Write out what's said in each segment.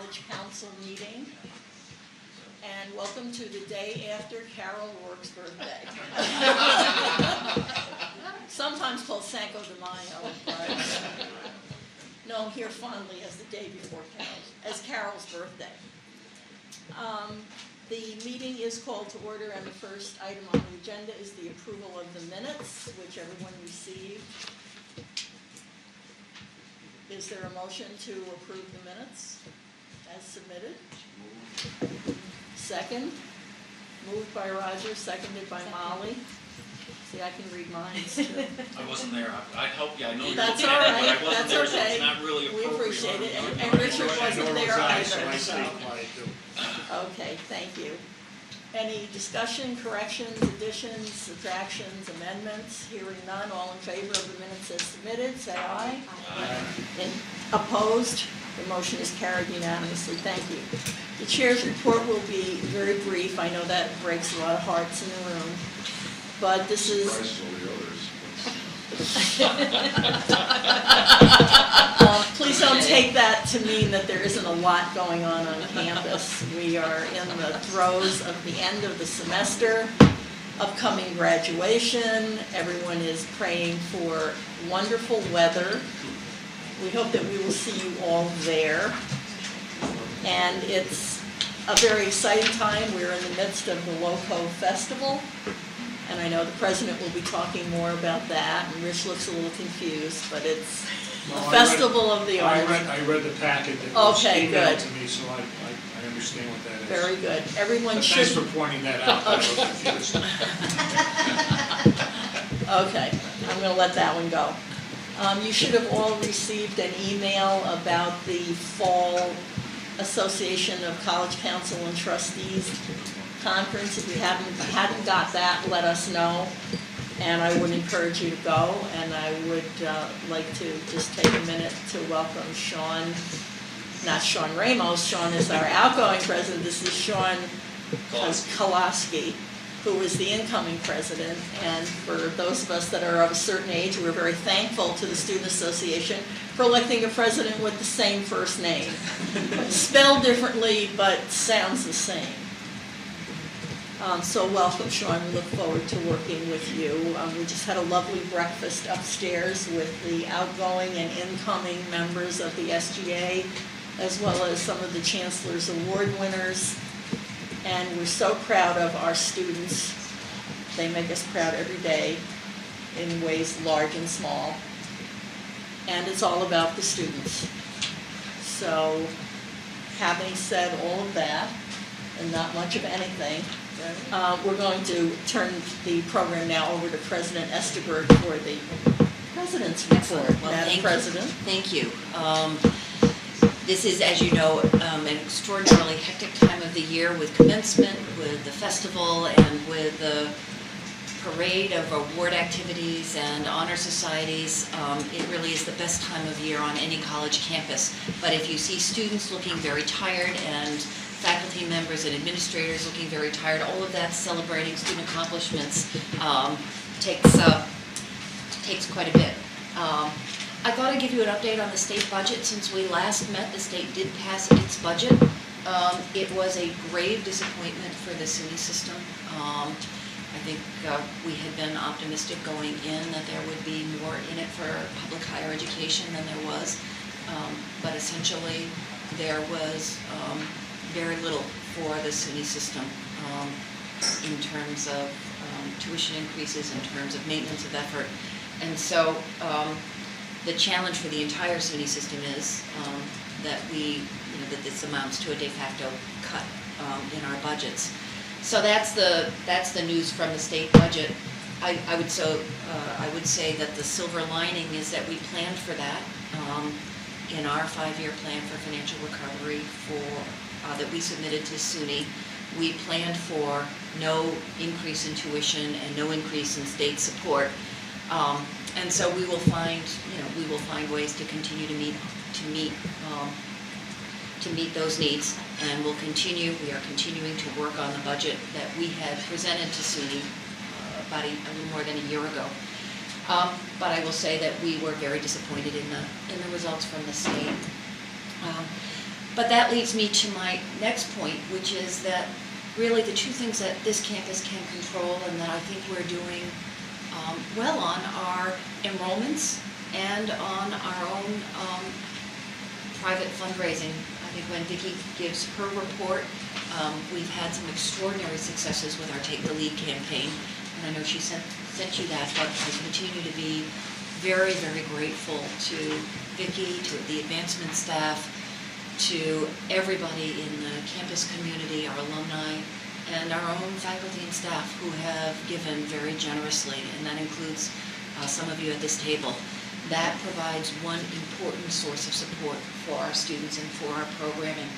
College Council meeting. And welcome to the day after Carol Rourke's birthday. Sometimes called Cinco de Mayo, but known here fondly as the day before Carol's birthday. The meeting is called to order, and the first item on the agenda is the approval of the minutes, which everyone received. Is there a motion to approve the minutes as submitted? Second? Moved by Roger, seconded by Molly. See, I can read minds too. I wasn't there. I'd help you. I know you're That's looking all at it, right. but I wasn't That's there, okay. so it's not really We appropriate. appreciate it, on- and Richard wasn't there either, so. quiet too. Okay, thank you. Any discussion, corrections, additions, subtractions, amendments? Hearing none, all in favor of the minutes as submitted, say aye. And opposed? The motion is carried unanimously. Thank you. The chair's report will be very brief. I know that breaks a lot of hearts in the room, but this is... Surprised all the others. Please don't take that to mean that there isn't a lot going on campus. We are in the throes of the end of the semester, upcoming graduation. Everyone is praying for wonderful weather. We hope that we will see you all there. And it's a very exciting time. We're in the midst of the LoCo Festival. And I know the president will be talking more about that, and Rich looks a little confused, but it's No, a festival of the arts. I read the packet that was Okay, emailed good. to me, so I understand what that is. Very good. Everyone But should. thanks for pointing that out. I was confused. Okay, I'm going to let that one go. You should have all received an email about the Fall Association of College Council and Trustees Conference. If you hadn't got that, let us know. And I would encourage you to go. And I would like to just take a minute to welcome Sean, not Sean Ramos. Sean is our outgoing president. This is Sean Kolaski, who is the incoming president. And for those of us that are of a certain age, we're very thankful to the Student Association for electing a president with the same first name. Spelled differently, but sounds the same. So welcome, Sean. We look forward to working with you. We just had a lovely breakfast upstairs with the outgoing and incoming members of the SGA, as well as some of the Chancellor's Award winners. And we're so proud of our students. They make us proud every day in ways large and small. And it's all about the students. So having said all of that, and not much of anything, we're going to turn the program now over to President Esterberg for the President's report. Well, Madam President. Thank you. This is, as you know, an extraordinarily hectic time of the year with commencement, with the festival, and with the parade of award activities and honor societies. It really is the best time of year on any college campus. But if you see students looking very tired and faculty members and administrators looking very tired, all of that celebrating student accomplishments takes quite a bit. I thought I'd give you an update on the state budget. Since we last met, the state did pass its budget. It was a grave disappointment for the SUNY system. I think we had been optimistic going in that there would be more in it for public higher education than there was. But essentially, there was very little for the SUNY system in terms of tuition increases, in terms of maintenance of effort. And so the challenge for the entire SUNY system is that that this amounts to a de facto cut in our budgets. So that's the news from the state budget. I would say that the silver lining is that we planned for that in our 5-year plan for financial recovery that we submitted to SUNY. We planned for no increase in tuition and no increase in state support, and so we will find ways to continue to meet those needs, and we are continuing to work on the budget that we had presented to SUNY about a little more than a year ago. But I will say that we were very disappointed in the results from the state. But that leads me to my next point, which is that really the two things that this campus can control and that I think we're doing well on are enrollments and on our own private fundraising. I think when Vicki gives her report, we've had some extraordinary successes with our Take the Lead campaign. And I know she sent you that, but I continue to be very, very grateful to Vicki, to the advancement staff, to everybody in the campus community, our alumni, and our own faculty and staff who have given very generously, and that includes some of you at this table. That provides one important source of support for our students and for our programming.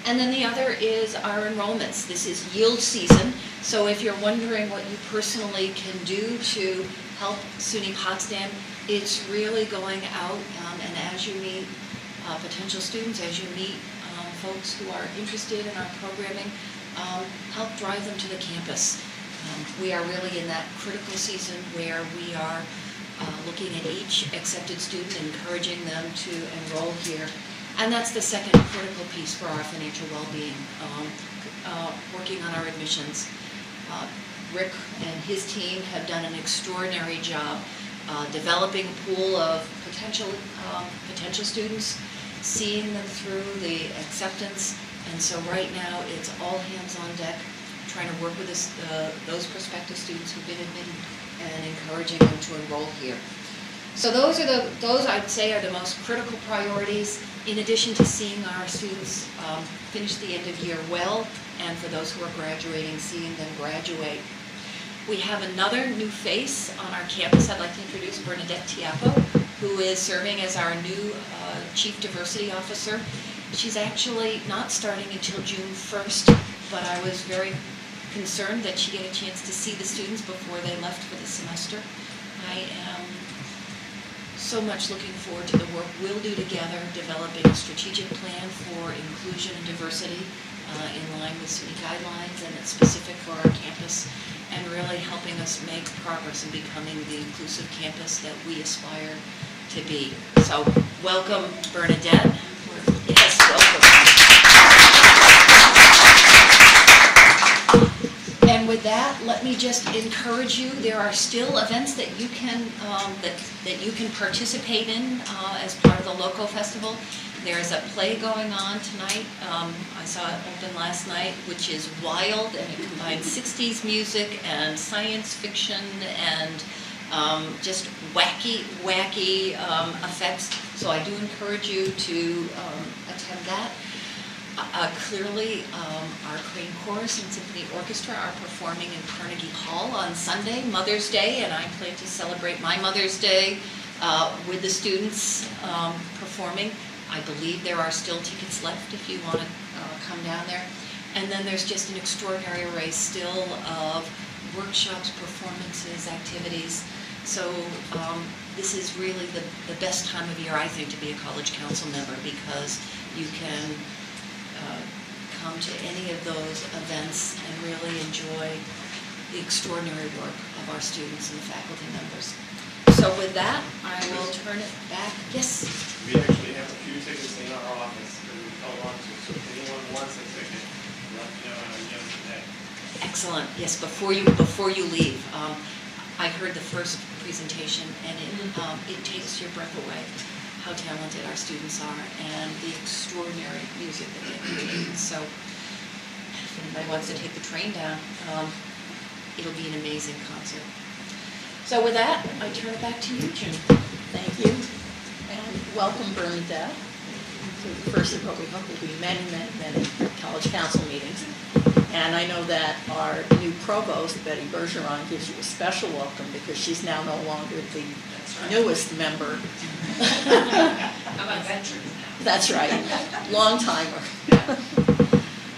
And then the other is our enrollments. This is yield season, so if you're wondering what you personally can do to help SUNY Potsdam, it's really going out and as you meet potential students, as you meet folks who are interested in our programming, help drive them to the campus. We are really in that critical season where we are looking at each accepted student, encouraging them to enroll here. And that's the second critical piece for our financial well-being, working on our admissions. Rick and his team have done an extraordinary job developing a pool of potential students, seeing them through the acceptance. And so right now, it's all hands on deck, trying to work with those prospective students who've been admitted and encouraging them to enroll here. So those I'd say are the most critical priorities, in addition to seeing our students finish the end of year well, and for those who are graduating, seeing them graduate. We have another new face on our campus. I'd like to introduce Bernadette Tiapo, who is serving as our new Chief Diversity Officer. She's actually not starting until June 1st, but I was very concerned that she get a chance to see the students before they left for the semester. I am so much looking forward to the work we'll do together, developing a strategic plan for inclusion and diversity in line with SUNY guidelines, and it's specific for our campus, and really helping us make progress in becoming the inclusive campus that we aspire to be. So welcome, Bernadette. Yes, welcome. And with that, let me just encourage you, there are still events that you can that you can participate in as part of the Loco Festival. There's a play going on tonight. I saw it open last night, which is Wild, and it combines 60s music and science fiction and just wacky effects. So I do encourage you to attend that. Clearly, our Crane Chorus and Symphony Orchestra are performing in Carnegie Hall on Sunday, Mother's Day, and I plan to celebrate my Mother's Day with the students performing. I believe there are still tickets left if you want to come down there. And then there's just an extraordinary array still of workshops, performances, activities. So this is really the best time of year, I think, to be a college council member, because you can come to any of those events and really enjoy the extraordinary work of our students and faculty members. So with that, I will turn it back. Yes? We actually have a few tickets in our office that we held on to, so if anyone wants a ticket, let me know and I'll give them today. Excellent. Yes, before you leave, I heard the first presentation, and it takes your breath away how talented our students are and the extraordinary music that they create. So if anybody wants to take the train down, it'll be an amazing concert. So with that, I turn it back to you, Jim. Thank you, and welcome, Bernadette, to the first of what we hope will be many, many, many college council meetings. And I know that our new provost, Betty Bergeron, gives you a special welcome because she's now no longer the newest member. I'm a veteran now. That's right, long timer.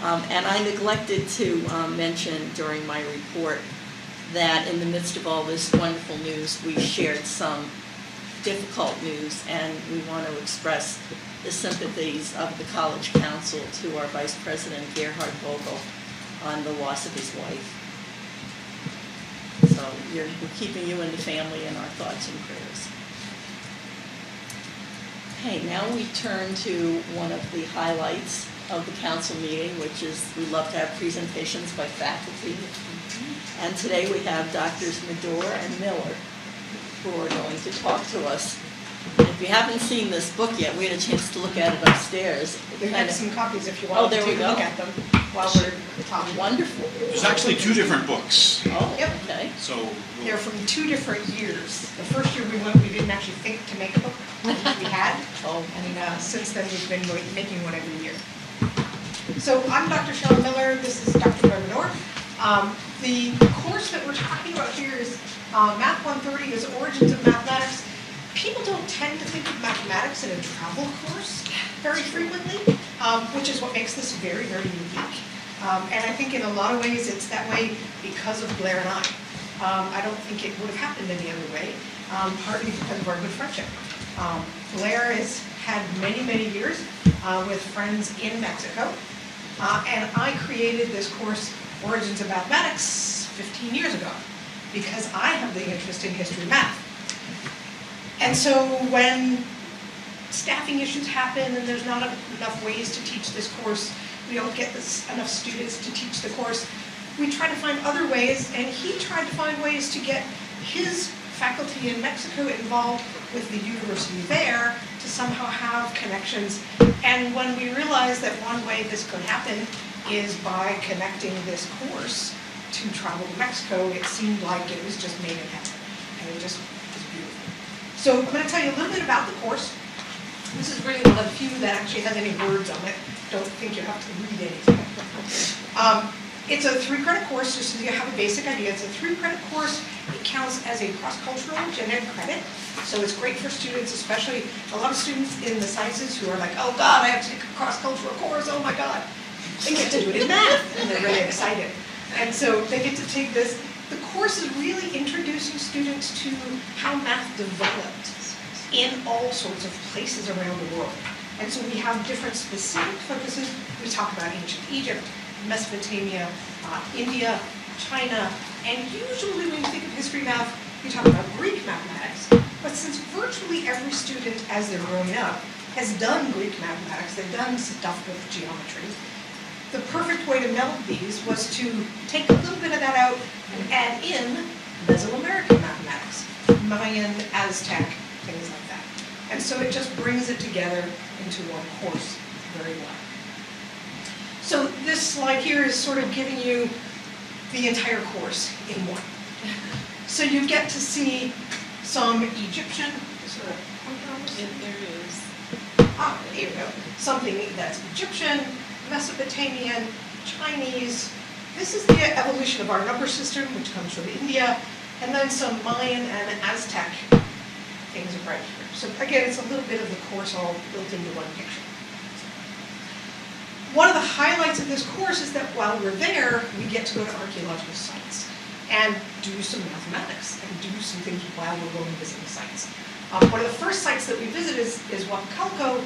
And I neglected to mention during my report that in the midst of all this wonderful news, we shared some difficult news, and we want to express the sympathies of the College Council to our Vice President Gerhard Vogel on the loss of his wife. So we're keeping you and the family in our thoughts and prayers. Okay, now we turn to one of the highlights of the council meeting, which is, we love to have presentations by faculty. And today we have Drs. Medor and Miller, who are going to talk to us. If you haven't seen this book yet, we had a chance to look at it upstairs. We have some copies if you Oh, want to there we take a go. look at them while we're talking. Wonderful. There's actually 2 different books, Oh, Yep. okay. so They're from 2 different years. The first year we went, we didn't actually think to make a book. We had, Oh, and since then we've been making one every year. So I'm Dr. Cheryl Miller. This is Dr. Medor. The course that we're talking about here is Math 130 is Origins of Mathematics. People don't tend to think of mathematics in a travel course very frequently, which is what makes this very, very unique. And I think in a lot of ways it's that way because of Blair and I. I don't think it would have happened any other way, partly because of our good friendship. Blair has had many, many years with friends in Mexico, and I created this course, Origins of Mathematics, 15 years ago, because I have the interest in history of math. And so when staffing issues happen and there's not enough ways to teach this course, we don't get enough students to teach the course, we try to find other ways, and he tried to find ways to get his faculty in Mexico involved with the university there to somehow have connections. And when we realized that one way this could happen is by connecting this course to travel to Mexico, it seemed like it was just made in heaven. And it just was beautiful. So I'm going to tell you a little bit about the course. This is really one of the few that actually has any words on it. Don't think you have to read anything. It's a 3-credit course, just so you have a basic idea. It's a 3-credit course. It counts as a cross-cultural gen ed credit. So it's great for students, especially a lot of students in the sciences who are like, oh God, I have to take a cross-cultural course, oh my God. They get to do it in math, and they're really excited. And so they get to take this. The course is really introducing students to how math developed in all sorts of places around the world. And so we have different specific focuses. We talk about ancient Egypt, Mesopotamia, India, China, and usually when you think of history math, you talk about Greek mathematics. But since virtually every student, as they're growing up, has done Greek mathematics, they've done stuff with geometry, the perfect way to meld these was to take a little bit of that out and add in Mesoamerican mathematics, Mayan, Aztec, things like that. And so it just brings it together into one course very well. So this slide here is sort of giving you the entire course in one. So you get to see some Egyptian, sort of, there you go. Something that's Egyptian, Mesopotamian, Chinese. This is the evolution of our number system, which comes from India, and then some Mayan and Aztec things are right here. So again, it's a little bit of the course all built into one picture. One of the highlights of this course is that while we're there, we get to go to archaeological sites and do some mathematics and do some things while we're going to visit the sites. One of the first sites that we visit is Huacalco,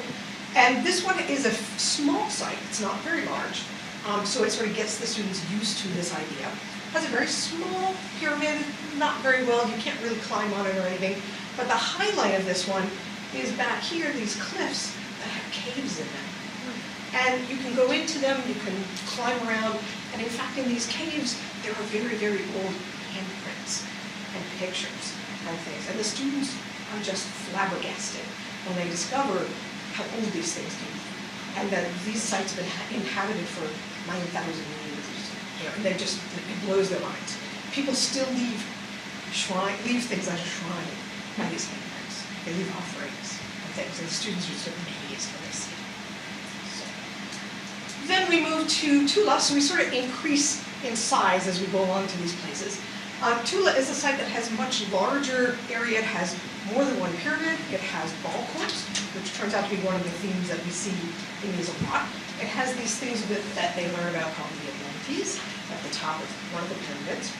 and this one is a small site. It's not very large, so it sort of gets the students used to this idea. It has a very small pyramid, not very well, you can't really climb on it or anything, but the highlight of this one is back here, these cliffs that have caves in them. And you can go into them, you can climb around, and in fact in these caves, there are very, very old handprints and pictures and things. And the students are just flabbergasted when they discover how old these things can be. And that these sites have been inhabited for 9,000 years. And it blows their minds. People still leave things as a shrine by these handprints. They leave offerings and things, and the students are sort of amazed when they see it. Then we move to Tula, so we sort of increase in size as we go along to these places. Tula is a site that has a much larger area. It has more than one pyramid. It has ball courts, which turns out to be one of the themes that we see in these a lot. It has these things that they learn about called the Atlantes at the top of one of the pyramids.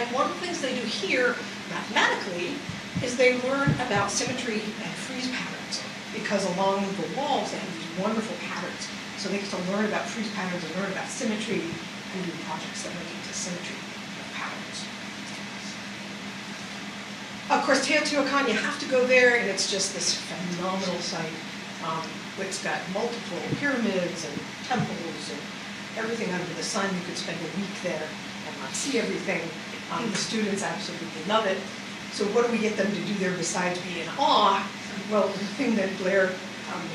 And one of the things they do here, mathematically, is they learn about symmetry and frieze patterns, because along the walls they have these wonderful patterns. So they get to learn about frieze patterns and learn about symmetry and do projects that relate to symmetry of patterns. Of course, Teotihuacan, you have to go there, and it's just this phenomenal site. It's got multiple pyramids and temples and everything under the sun. You could spend a week there and not see everything. The students absolutely love it. So what do we get them to do there besides be in awe? Well, the thing that Blair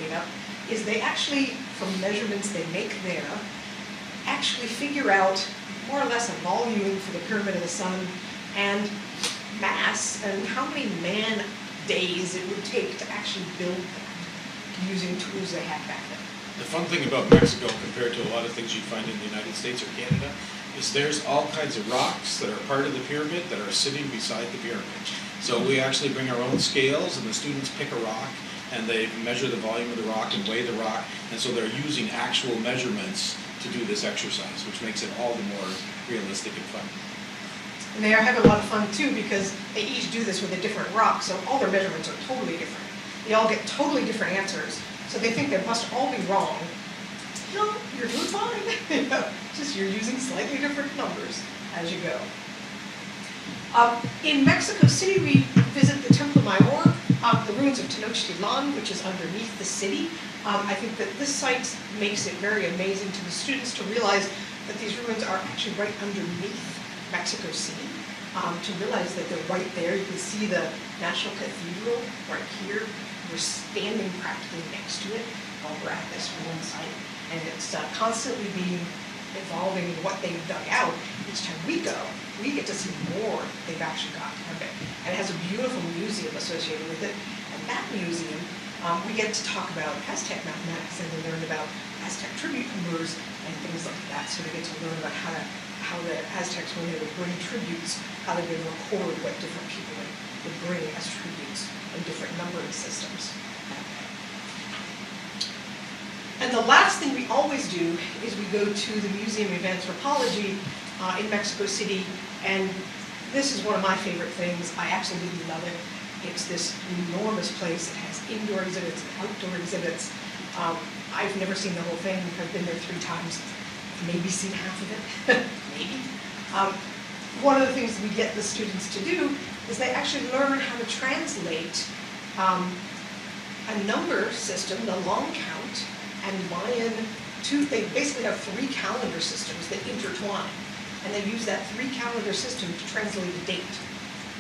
made up is they actually, from measurements they make there, actually figure out more or less a volume for the Pyramid of the Sun and mass and how many man days it would take to actually build them using tools they had back then. The fun thing about Mexico compared to a lot of things you'd find in the United States or Canada is there's all kinds of rocks that are part of the pyramid that are sitting beside the pyramid. So we actually bring our own scales and the students pick a rock and they measure the volume of the rock and weigh the rock, and so they're using actual measurements to do this exercise, which makes it all the more realistic and fun. And they are having a lot of fun too because they each do this with a different rock, so all their measurements are totally different. They all get totally different answers, so they think they must all be wrong. No, you're doing fine. You know, just you're using slightly different numbers as you go. In Mexico City, we visit the Templo Mayor, the ruins of Tenochtitlan, which is underneath the city. I think that this site makes it very amazing to the students to realize that these ruins are actually right underneath Mexico City. To realize that they're right there. You can see the National Cathedral right here. We're standing practically next to it while we're at this ruin site. And it's constantly evolving in what they've dug out. Each time we go, we get to see more they've actually gotten of it. And it has a beautiful museum associated with it. And that museum, we get to talk about Aztec mathematics, and they learn about Aztec tribute numbers and things like that. So they get to learn about how the Aztecs, when they would bring tributes, how they would record what different people would bring as tributes in different numbering systems. And the last thing we always do is we go to the Museum of Anthropology in Mexico City, and this is one of my favorite things. I absolutely love it. It's this enormous place. It has indoor exhibits and outdoor exhibits. I've never seen the whole thing. I've been there 3 times. Maybe seen half of it, maybe. One of the things we get the students to do is they actually learn how to translate a number system, the long count, and Mayan they basically have 3 calendar systems that intertwine, and they use that 3 calendar system to translate a date.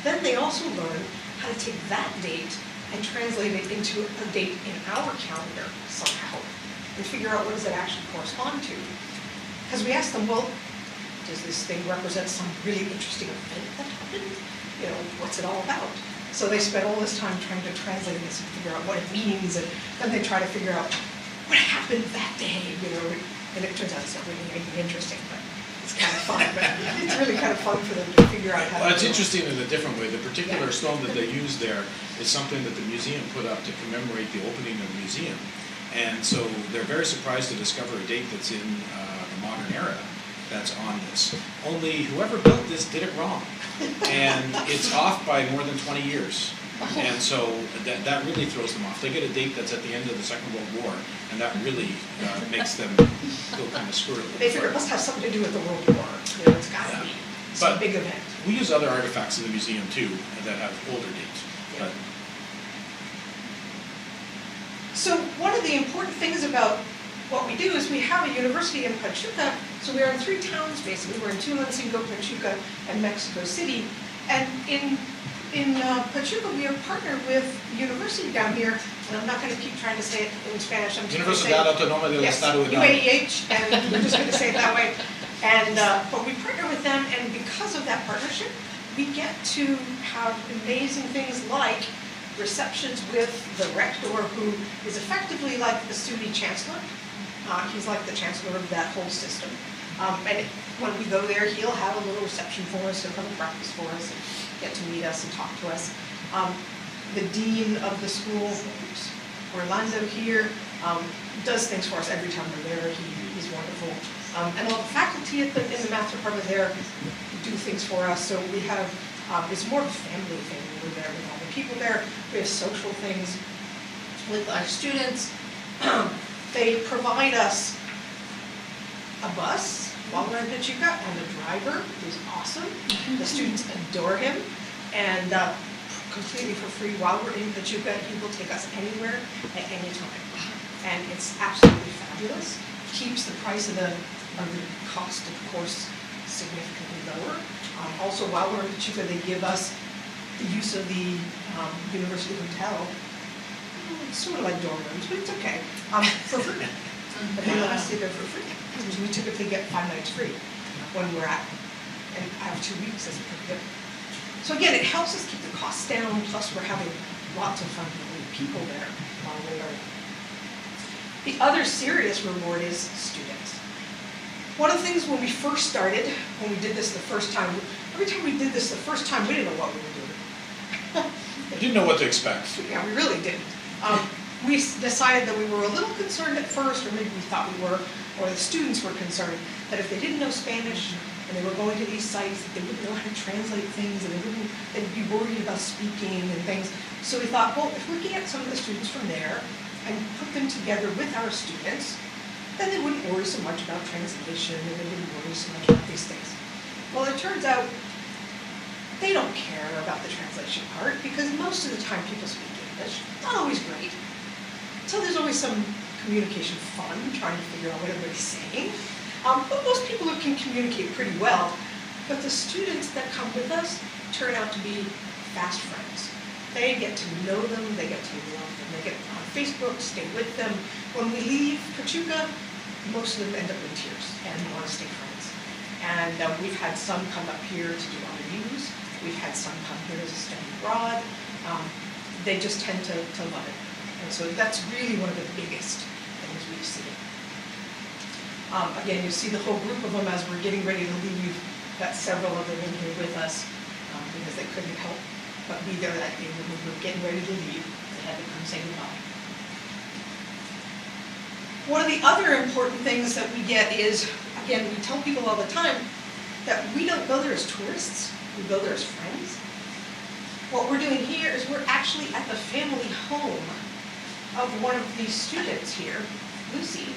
Then they also learn how to take that date and translate it into a date in our calendar somehow, and figure out what does it actually correspond to. Because we ask them, well, does this thing represent some really interesting event that happened? You know, what's it all about? So they spend all this time trying to translate this and figure out what it means, and then they try to figure out what happened that day, you know, and it turns out it's not really anything interesting, but it's kind of fun. But it's really kind of fun for them to figure out how Well, to it's do it. interesting in a different way. The particular Yeah. stone that they use there is something that the museum put up to commemorate the opening of the museum. And so they're very surprised to discover a date that's in the modern era that's on this. Only whoever built this did it wrong. And it's off by more than 20 years. And so that really throws them off. They get a date that's at the end of the Second World War, and that really makes them go kind of screwy. They figure it must have something to do with the World War. You know, it's got to Yeah. be some But- big event. We use other artifacts in the museum too that have older dates. But So one of the important things about what we do is we have a university in Pachuca. So we are in 3 towns basically. We're in Tulancingo, Pachuca, and Mexico City. And in Pachuca, we are partnered with the university down here, and I'm not going to keep trying to say it in Spanish. I'm just going to say Universidad Autónoma del yes, Estado de Hidalgo. UAEH, and we're just going to say it that way. And but we partner with them, and because of that partnership, we get to have amazing things like receptions with the rector, who is effectively like the SUNY chancellor. He's like the chancellor of that whole system. And when we go there, he'll have a little reception for us, he'll come and practice for us, and get to meet us and talk to us. The dean of the school, Orlando here, does things for us every time we're there. He's wonderful. And all the faculty in the math department there do things for us. So we have, it's more of a family thing when we're there with all the people there. We have social things with our students. They provide us a bus while we're in Pachuca, and a driver who's awesome. The students adore him, and completely for free while we're in Pachuca. He will take us anywhere at any time. and it's absolutely fabulous. Keeps the price of the cost of the course significantly lower. Also, while we're in Pachuca, they give us the use of the University Hotel. It's sort of like dorm rooms, but it's okay, for free. But they let us stay there for free, because we typically get 5 nights free when we're at, and I have 2 weeks as a per diem. So again, it helps us keep the costs down, plus we're having lots of fun with people there while we learn. The other serious reward is students. One of the things when we first started, when we did this the first time, every time we did this the first time, we didn't know what we were doing. I didn't know what to expect. Yeah, we really didn't. We decided that we were a little concerned at first, or maybe we thought we were, or the students were concerned, that if they didn't know Spanish and they were going to these sites, that they wouldn't know how to translate things, and they'd be worried about speaking and things. So we thought, well, if we could get some of the students from there and put them together with our students, then they wouldn't worry so much about translation, and they wouldn't worry so much about these things. Well, it turns out they don't care about the translation part, because most of the time people speak English. Not always great. So there's always some communication fun, trying to figure out what everybody's saying. But most people can communicate pretty well. But the students that come with us turn out to be fast friends. They get to know them, they get to love them, they get on Facebook, stay with them. When we leave Pachuca, most of them end up in tears and want to stay friends. And we've had some come up here to do RUs. We've had some come here to study abroad. They just tend to love it. And so that's really one of the biggest things we've seen. Again, you see the whole group of them as we're getting ready to leave. We've got several of them in here with us because they couldn't help but be there that day when we were getting ready to leave. They had to come say goodbye. One of the other important things that we get is, again, we tell people all the time that we don't go there as tourists, we go there as friends. What we're doing here is we're actually at the family home of one of these students here, Lucy,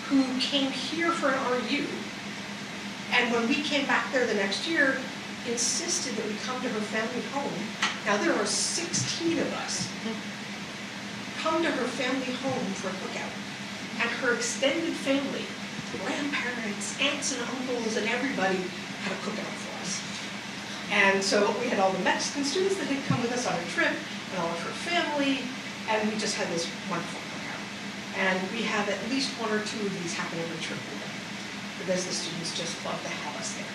who came here for an RU. And when we came back there the next year, insisted that we come to her family home. Now there are 16 of us. Come to her family home for a cookout. And her extended family, grandparents, aunts and uncles, and everybody had a cookout for us. And so we had all the Mexican students that had come with us on a trip, and all of her family, and we just had this wonderful cookout. And we have at least 1 or 2 of these happen every trip we go, because the students just love to have us there.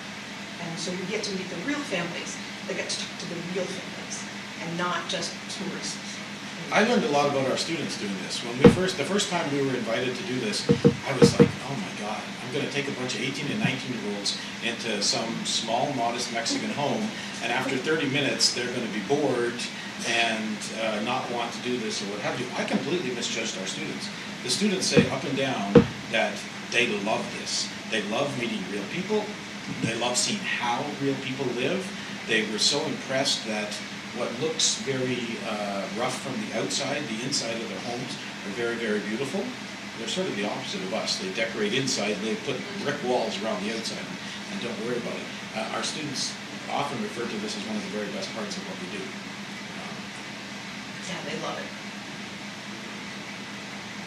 And so we get to meet the real families. They get to talk to the real families, and not just tourists. I learned a lot about our students doing this. When the first time we were invited to do this, I was like, oh my God, I'm going to take a bunch of 18 and 19-year-olds into some small, modest Mexican home, and after 30 minutes, they're going to be bored and not want to do this or what have you. I completely misjudged our students. The students say up and down that they love this. They love meeting real people. They love seeing how real people live. They were so impressed that what looks very rough from the outside, the inside of their homes are very, very beautiful. They're sort of the opposite of us. They decorate inside, they put brick walls around the outside and don't worry about it. Our students often refer to this as one of the very best parts of what we do. Yeah, they love it.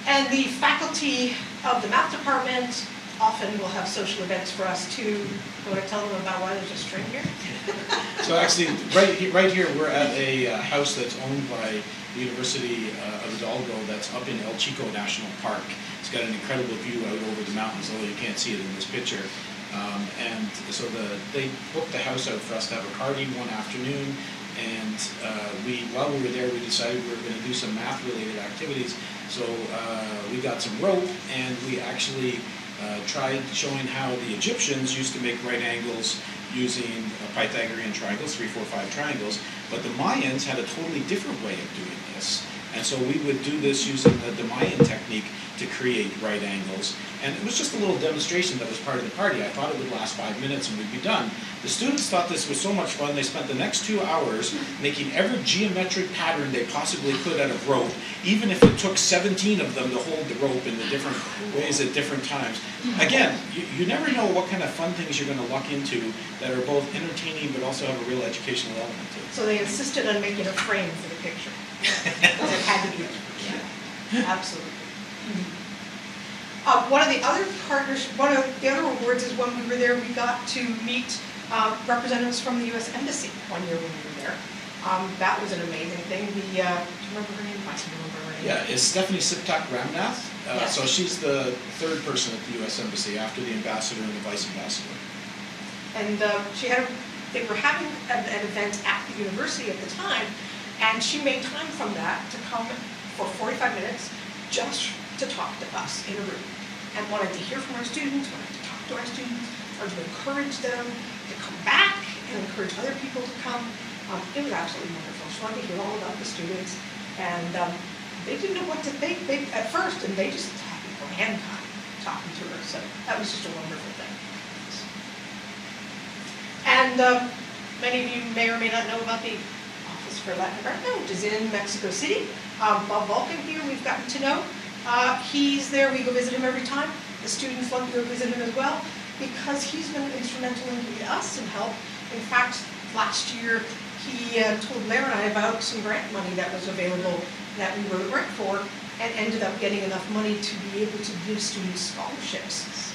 And the faculty of the math department often will have social events for us too. You want to tell them about why there's a string here? So actually, right here, we're at a house that's owned by the University of Hidalgo that's up in El Chico National Park. It's got an incredible view out over the mountains, although you can't see it in this picture. And so they booked the house out for us to have a party one afternoon. And while we were there, we decided we were going to do some math-related activities. So we got some rope, and we actually tried showing how the Egyptians used to make right angles using Pythagorean triangles, 3, 4, 5 triangles, but the Mayans had a totally different way of doing this. And so we would do this using the Mayan technique to create right angles. And it was just a little demonstration that was part of the party. I thought it would last 5 minutes and we'd be done. The students thought this was so much fun, they spent the next 2 hours making every geometric pattern they possibly could out of rope, even if it took 17 of them to hold the rope in the different ways at different times. Again, you never know what kind of fun things you're going to luck into that are both entertaining but also have a real educational element to it. So they insisted on making a frame for the picture. Because it had to be. Yeah, absolutely. One of the other awards is when we were there, we got to meet representatives from the U.S. Embassy one year when we were there. That was an amazing thing. Do you remember her name? I can remember her name. Yeah, it's Stephanie Siptak Ramnath. Yes. So she's the third person at the U.S. Embassy after the ambassador and the vice ambassador. And they were having an event at the university at the time, and she made time from that to come for 45 minutes just to talk to us in a room, and wanted to hear from our students, wanted to talk to our students, wanted to encourage them to come back and encourage other people to come. It was absolutely wonderful. She wanted to hear all about the students, and they didn't know what to think at first, and they just had a grand time talking to her. So that was just a wonderful thing. And many of you may or may not know about the Office for Latin America, which is in Mexico City. Bob Vulcan here, we've gotten to know. He's there, we go visit him every time. The students love to go visit him as well, because he's been instrumental in giving us some help. In fact, last year, he told Blair and I about some grant money that was available that we wrote a grant for, and ended up getting enough money to be able to give students scholarships,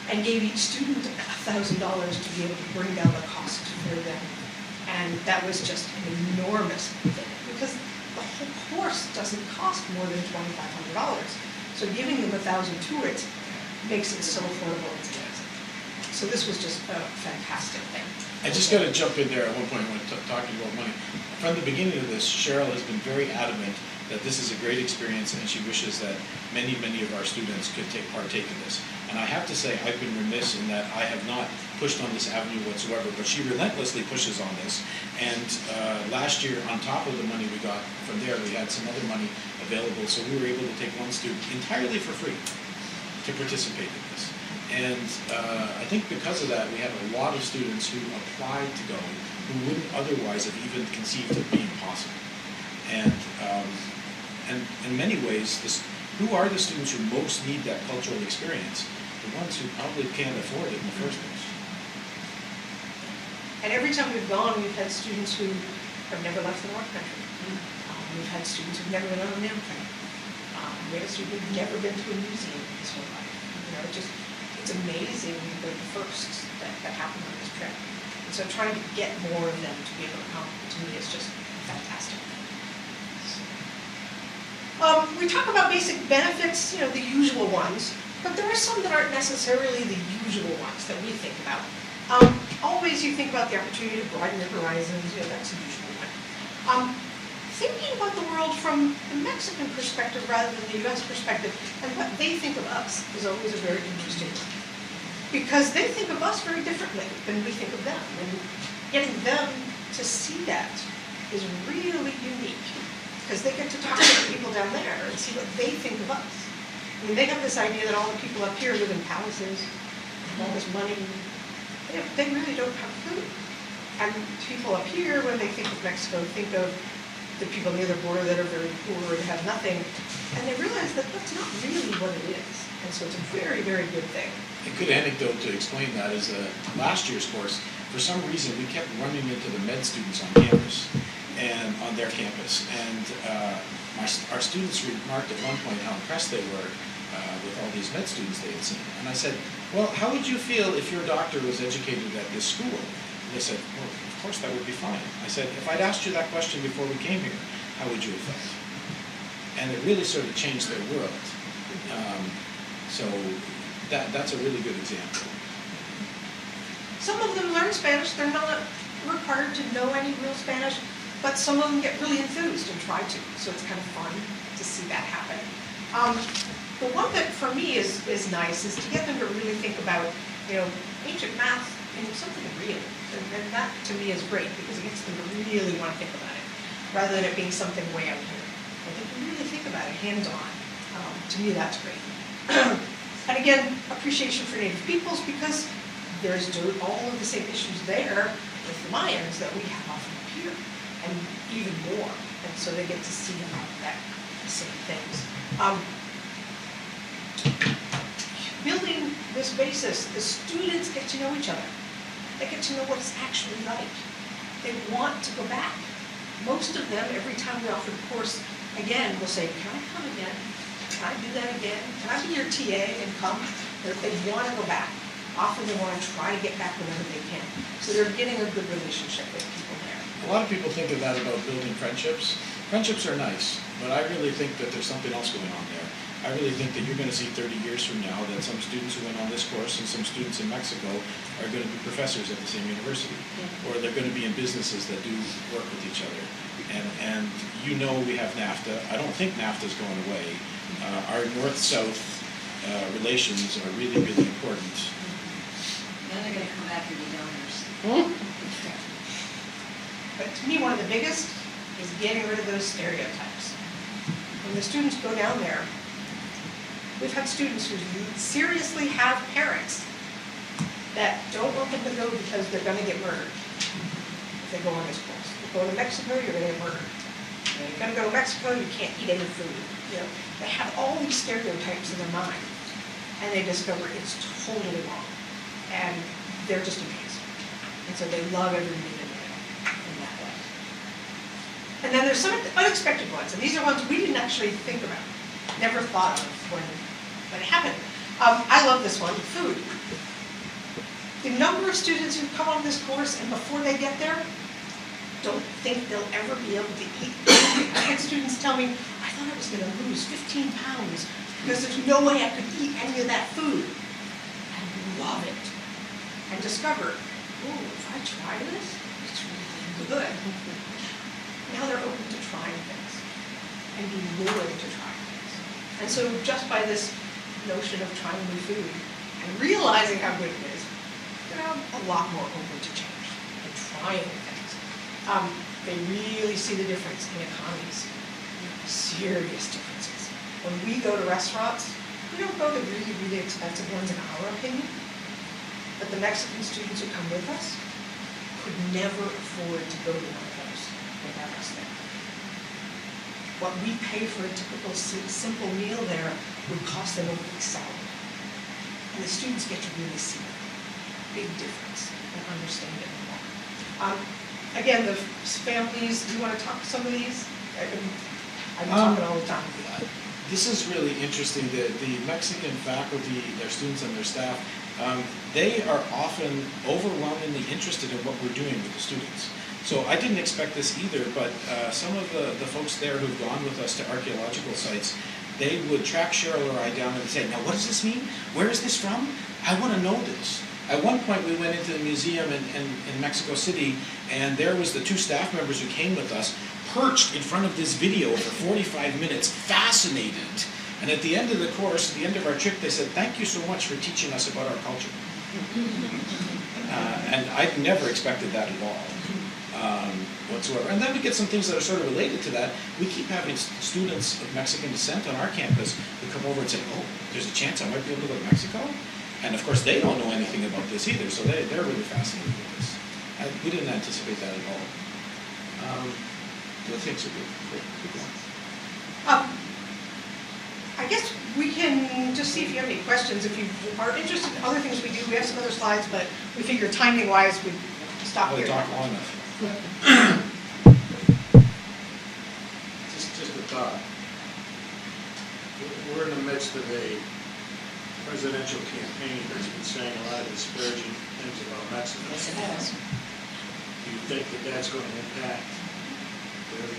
and gave each student $1,000 to be able to bring down the cost for them. And that was just an enormous thing, because the whole course doesn't cost more than $2,500. So giving them $1,000 to it makes it so affordable and expensive. So this was just a fantastic thing. I just got to jump in there at one point when talking about money. From the beginning of this, Cheryl has been very adamant that this is a great experience, and she wishes that many, many of our students could partake in this. And I have to say, I've been remiss in that I have not pushed on this avenue whatsoever, but she relentlessly pushes on this. And last year, on top of the money we got from there, we had some other money available, so we were able to take one student entirely for free to participate in this. And I think because of that, we had a lot of students who applied to go, who wouldn't otherwise have even conceived of being possible. And in many ways, who are the students who most need that cultural experience? The ones who probably can't afford it in the first place. And every time we've gone, we've had students who have never left the North Country. We've had students who've never been on an airplane. We had a student who've never been to a museum in his whole life. It's amazing the firsts that happen on this trip. And so trying to get more of them to be able to come, to me, is just fantastic. We talk about basic benefits, the usual ones, but there are some that aren't necessarily the usual ones that we think about. Always you think about the opportunity to broaden your horizons, that's a usual one. Thinking about the world from the Mexican perspective rather than the US perspective, and what they think of us is always a very interesting one. Because they think of us very differently than we think of them, and getting them to see that is really unique. Because they get to talk to the people down there and see what they think of us. I mean, they have this idea that all the people up here live in palaces, have all this money. They really don't have a clue. And people up here, when they think of Mexico, think of the people near the border that are very poor and have nothing. And they realize that that's not really what it is. And so it's a very, very good thing. A good anecdote to explain that is last year's course, for some reason, we kept running into the med students on campus. And on their campus, and our students remarked at one point how impressed they were with all these med students they had seen. And I said, well, how would you feel if your doctor was educated at this school? And they said, well, of course that would be fine. I said, if I'd asked you that question before we came here, how would you have felt? And it really sort of changed their world. So that's a really good example. Some of them learn Spanish. They're not required to know any real Spanish, but some of them get really enthused and try to. So it's kind of fun to see that happen. The one that for me is nice is to get them to really think about, ancient math in something real. And that to me is great because it gets them to really want to think about it, rather than it being something way out here. But they can really think about it hands-on. To me, that's great. And again, appreciation for Native peoples, because there's all of the same issues there with the Mayans that we have often up here, and even more. And so they get to see about the same things. Building this basis, the students get to know each other. They get to know what it's actually like. They want to go back. Most of them, every time we offer the course, again, will say, can I come again? can I do that again? Can I be your TA and come? They want to go back. Often they want to try to get back whenever they can. So they're getting a good relationship with people there. A lot of people think of that about building friendships. Friendships are nice, but I really think that there's something else going on there. I really think that you're going to see 30 years from now that some students who went on this course and some students in Mexico are going to be professors at the same university. Or they're going to be in businesses that do work with each other. And you know we have NAFTA. I don't think NAFTA is going away. Our north-south relations are really, really important. Now they're gonna come back and be donors. But to me, one of the biggest is getting rid of those stereotypes. When the students go down there, we've had students who seriously have parents that don't want them to go because they're gonna get murdered if they go on this course. If you go to Mexico, you're gonna get murdered. You know, you're gonna go to Mexico, you can't eat any food. You know, they have all these stereotypes in their mind, and they discover it's totally wrong. And they're just amazed. And so they love every minute of it in that way. And then there's some unexpected ones, and these are ones we didn't actually think about, never thought of when it happened. I love this one, food. The number of students who come on this course and before they get there, don't think they'll ever be able to eat. I had students tell me, I thought I was gonna lose 15 pounds because there's no way I could eat any of that food. I love it. And discover, oh, if I try this, it's really good. Now they're open to trying things and being willing to try things. And so just by this notion of trying new food and realizing how good it is, they're a lot more open to change and trying things. They really see the difference in economies, serious differences. When we go to restaurants, we don't go to really, really expensive ones in our opinion. But the Mexican students who come with us could never afford to go to one of those without us there. What we pay for a typical simple meal there would cost them a week's salary. And the students get to really see that big difference and understand it more. Again, the families, do you want to talk to some of these? I'm talking all the time. This is really interesting. The Mexican faculty, their students and their staff, they are often overwhelmingly interested in what we're doing with the students. So I didn't expect this either, but some of the folks there who've gone with us to archaeological sites, they would track Cheryl or I down and say, now what does this mean? Where is this from? I want to know this. At one point we went into the museum in Mexico City, and there was the two staff members who came with us, perched in front of this video for 45 minutes, fascinated. And at the end of the course, at the end of our trip, they said, thank you so much for teaching us about our culture. And I'd never expected that at all, whatsoever. And then we get some things that are sort of related to that. We keep having students of Mexican descent on our campus who come over and say, oh, there's a chance I might be able to go to Mexico? And of course, they don't know anything about this either, so they're really fascinated with this. We didn't anticipate that at all. The things are good. Keep going. I guess we can just see if you have any questions. If you are interested in other things we do, we have some other slides, but we figure timing-wise, we'd stop Well, here. they talk long enough. Just a thought. We're in the midst of a presidential campaign that's been saying a lot of disparaging things about Mexico. Yes, it has. Do you think that that's going to impact their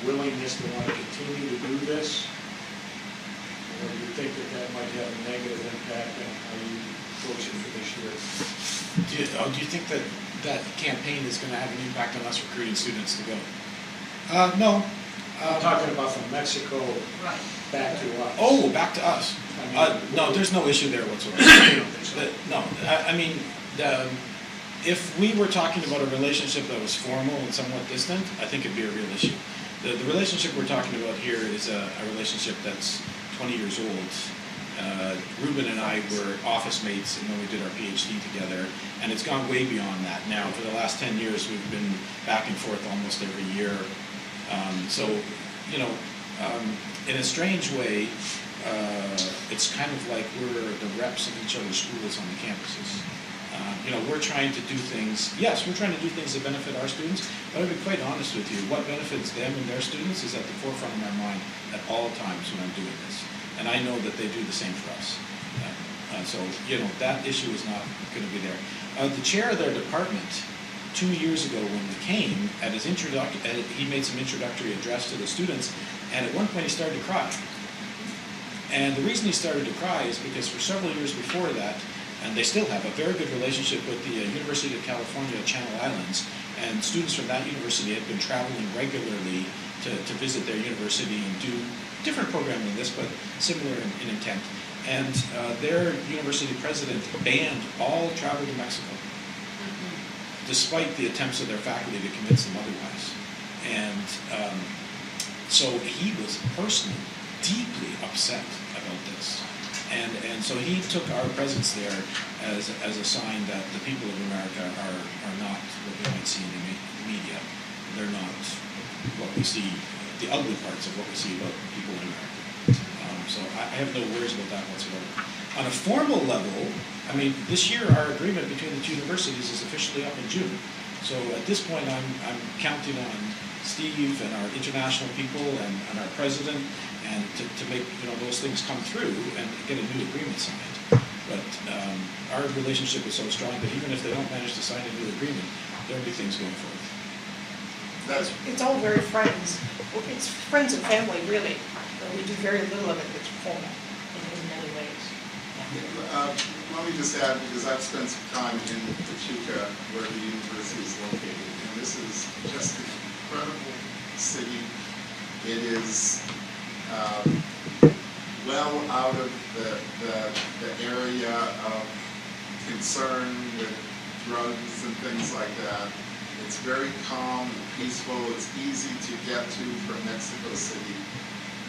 willingness to want to continue to do this? Or do you think that that might have a negative impact on how you approach it for this year? Do you think that that campaign is going to have an impact on us recruiting students to go? No. I'm talking about from Mexico Right. back to us. Oh, back to us. I mean, No, there's no issue there whatsoever. No, I mean, if we were talking about a relationship that was formal and somewhat distant, I think it'd be a real issue. The relationship we're talking about here is a relationship that's 20 years old. Ruben and I were office mates when we did our PhD together, and it's gone way beyond that now. For the last 10 years, we've been back and forth almost every year. So, you know, in a strange way, it's kind of like we're the reps of each other's schools on the campuses. We're trying to do things, yes, we're trying to do things that benefit our students, but I'll be quite honest with you, what benefits them and their students is at the forefront of my mind at all times when I'm doing this. And I know that they do the same for us. So, that issue is not going to be there. The chair of their department, 2 years ago when he came, at his he made some introductory address to the students, and at one point he started to cry. And the reason he started to cry is because for several years before that, and they still have a very good relationship with the University of California, Channel Islands, and students from that university had been traveling regularly to visit their university and do different programming than this, but similar in intent. And their university president banned all travel to Mexico, despite the attempts of their faculty to convince them otherwise. And so he was personally deeply upset about this. And so he took our presence there as a sign that the people of America are not what we might see in the media. They're not what we see, the ugly parts of what we see about people in America. So I have no worries about that whatsoever. On a formal level, this year our agreement between the two universities is officially up in June. So at this point, I'm counting on Steve and our international people and our president and to make those things come through and get a new agreement signed. But our relationship is so strong that even if they don't manage to sign a new agreement, there'll be things going forward. It's all very friends. It's friends and family, really. We do very little of it that's formal in many ways. Let me just add, because I've spent some time in Pachuca, where the university is located, and this is just an incredible city. It is well out of the area of concern with drugs and things like that. It's very calm and peaceful. It's easy to get to from Mexico City.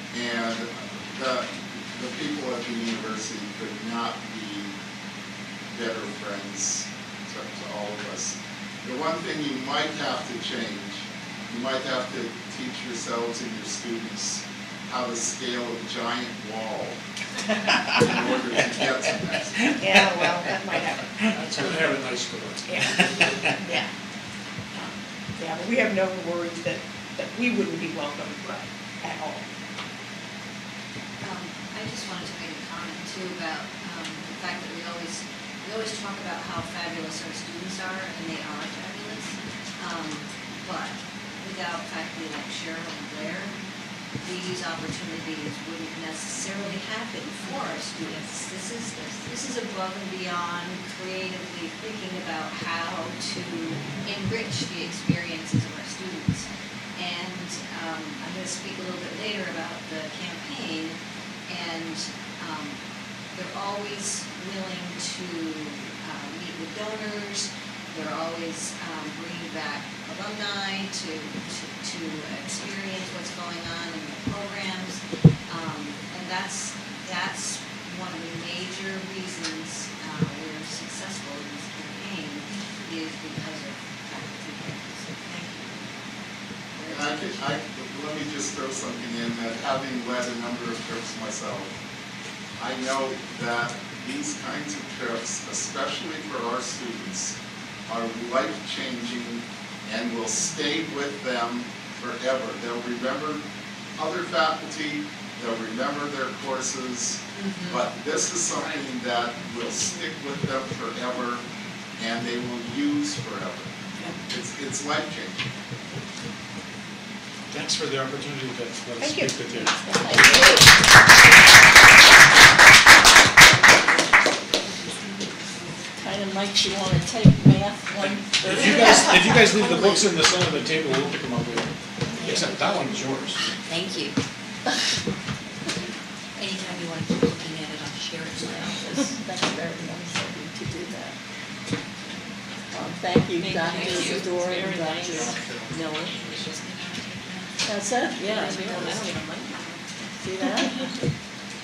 And the people at the university could not be better friends to all of us. The one thing you might have to change, you might have to teach yourselves and your students how to scale a giant wall in order to get to Mexico. Yeah, well, that might happen. It's going to have a nice door. Yeah. Yeah, but we have no worries that we wouldn't be welcome at all. I just wanted to make a comment too about the fact that we always talk about how fabulous our students are, and they are fabulous. But without faculty like Cheryl and Blair, these opportunities wouldn't necessarily happen for our students. This is above and beyond creatively thinking about how to enrich the experiences of our students. And I'm going to speak a little bit later about the campaign. And they're always willing to meet with donors. They're always bringing back alumni to experience what's going on in the programs. And that's one of the major reasons we're successful in this campaign is because of faculty. So thank you. Let me just throw something in that having led a number of trips myself, I know that these kinds of trips, especially for our students, are life-changing and will stay with them forever. They'll remember other faculty, they'll remember their courses, but this is something that will stick with them forever and they will use forever. It's life-changing. Thanks for the opportunity to let us Thank you. speak with you. Kind of Mike, you want to take math 130? If you guys leave the books in the center of the table, we'll pick them up later. Except that one is yours. Thank you. Anytime you want to keep looking at it, I'll share it. That's very nice of you to do that. Thank you, Dr. Zador and Dr. Miller. That's it? Yeah. See that?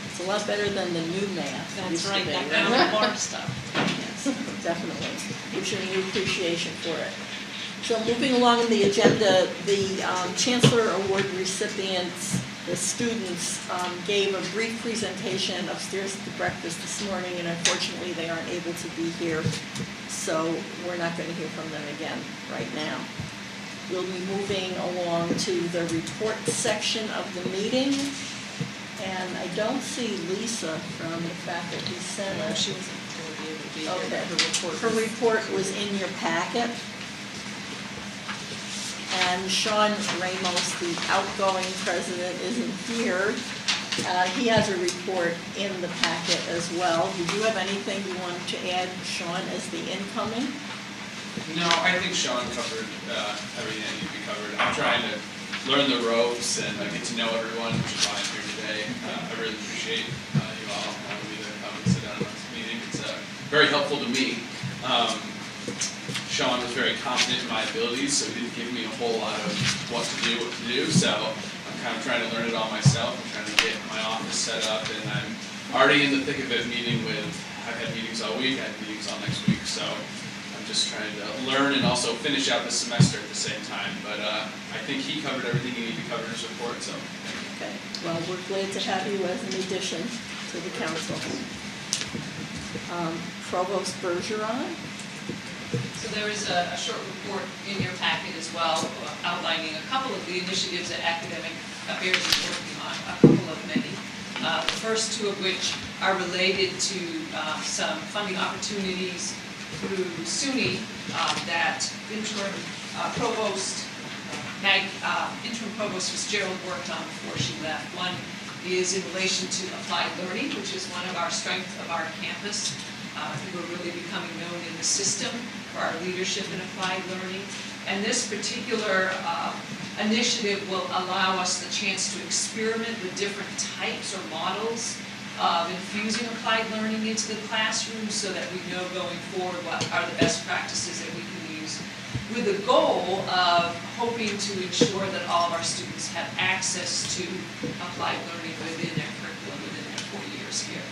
It's a lot better than the new math. That's right, that that more stuff. Yes, definitely. Gives you a new appreciation for it. So moving along in the agenda, the Chancellor Award recipients the students gave a brief presentation upstairs at the breakfast this morning, and unfortunately, they aren't able to be here, so we're not going to hear from them again right now. We'll be moving along to the report section of the meeting, and I don't see Lisa from the Faculty Senate. She wasn't going to be able to be here, Okay. but her report. Her report was in your packet. And Sean Ramos, the outgoing president, isn't here. He has a report in the packet as well. Did you have anything you wanted to add, Sean, as the incoming? No, I think Sean covered everything that needed to be covered. I'm trying to learn the ropes and get to know everyone, which is why I'm here today. I really appreciate you all having me to come and sit down on this meeting. It's very helpful to me. Sean was very confident in my abilities, so he didn't give me a whole lot of what to do, so I'm kind of trying to learn it all myself. I'm trying to get my office set up, and I'm already in the thick of it I've had meetings all week, I have meetings all next week, so I'm just trying to learn and also finish out the semester at the same time. But I think he covered everything he needed to cover in his report, so thank you. Okay, well, we're glad to have you as an addition to the council. Provost Bergeron? So there is a short report in your packet as well, outlining a couple of the initiatives that Academic Affairs is working on, a couple of many. The first two of which are related to some funding opportunities through SUNY that interim provost Fitzgerald worked on before she left. One is in relation to applied learning, which is one of our strengths of our campus. I think we're really becoming known in the system for our leadership in applied learning. And this particular initiative will allow us the chance to experiment with different types or models of infusing applied learning into the classroom so that we know going forward what are the best practices that we can use, with the goal of hoping to ensure that all of our students have access to applied learning within their curriculum within their 4 years here.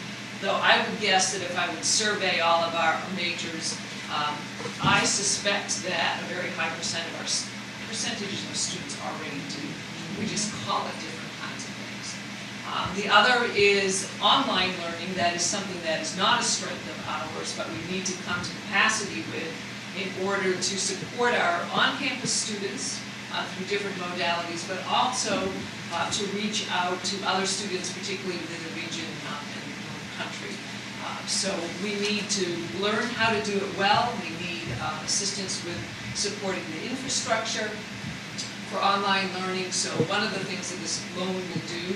Though I would guess that if I would survey all of our majors, I suspect that a very high percentage of students already do. We just call it different kinds of things. The other is online learning. That is something that is not a strength of ours, but we need to come to capacity with in order to support our on-campus students through different modalities, but also to reach out to other students, particularly within the region and the country. So we need to learn how to do it well. We need assistance with supporting the infrastructure for online learning. So one of the things that this loan will do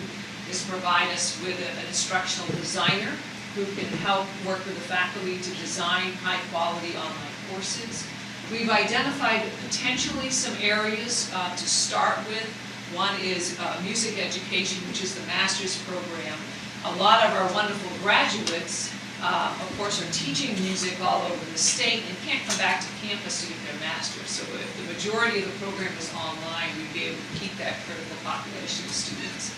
is provide us with an instructional designer who can help work with the faculty to design high-quality online courses. We've identified potentially some areas to start with. One is music education, which is the master's program. A lot of our wonderful graduates, of course, are teaching music all over the state and can't come back to campus to get their master's. So if the majority of the program is online, we'd be able to keep that critical population of students.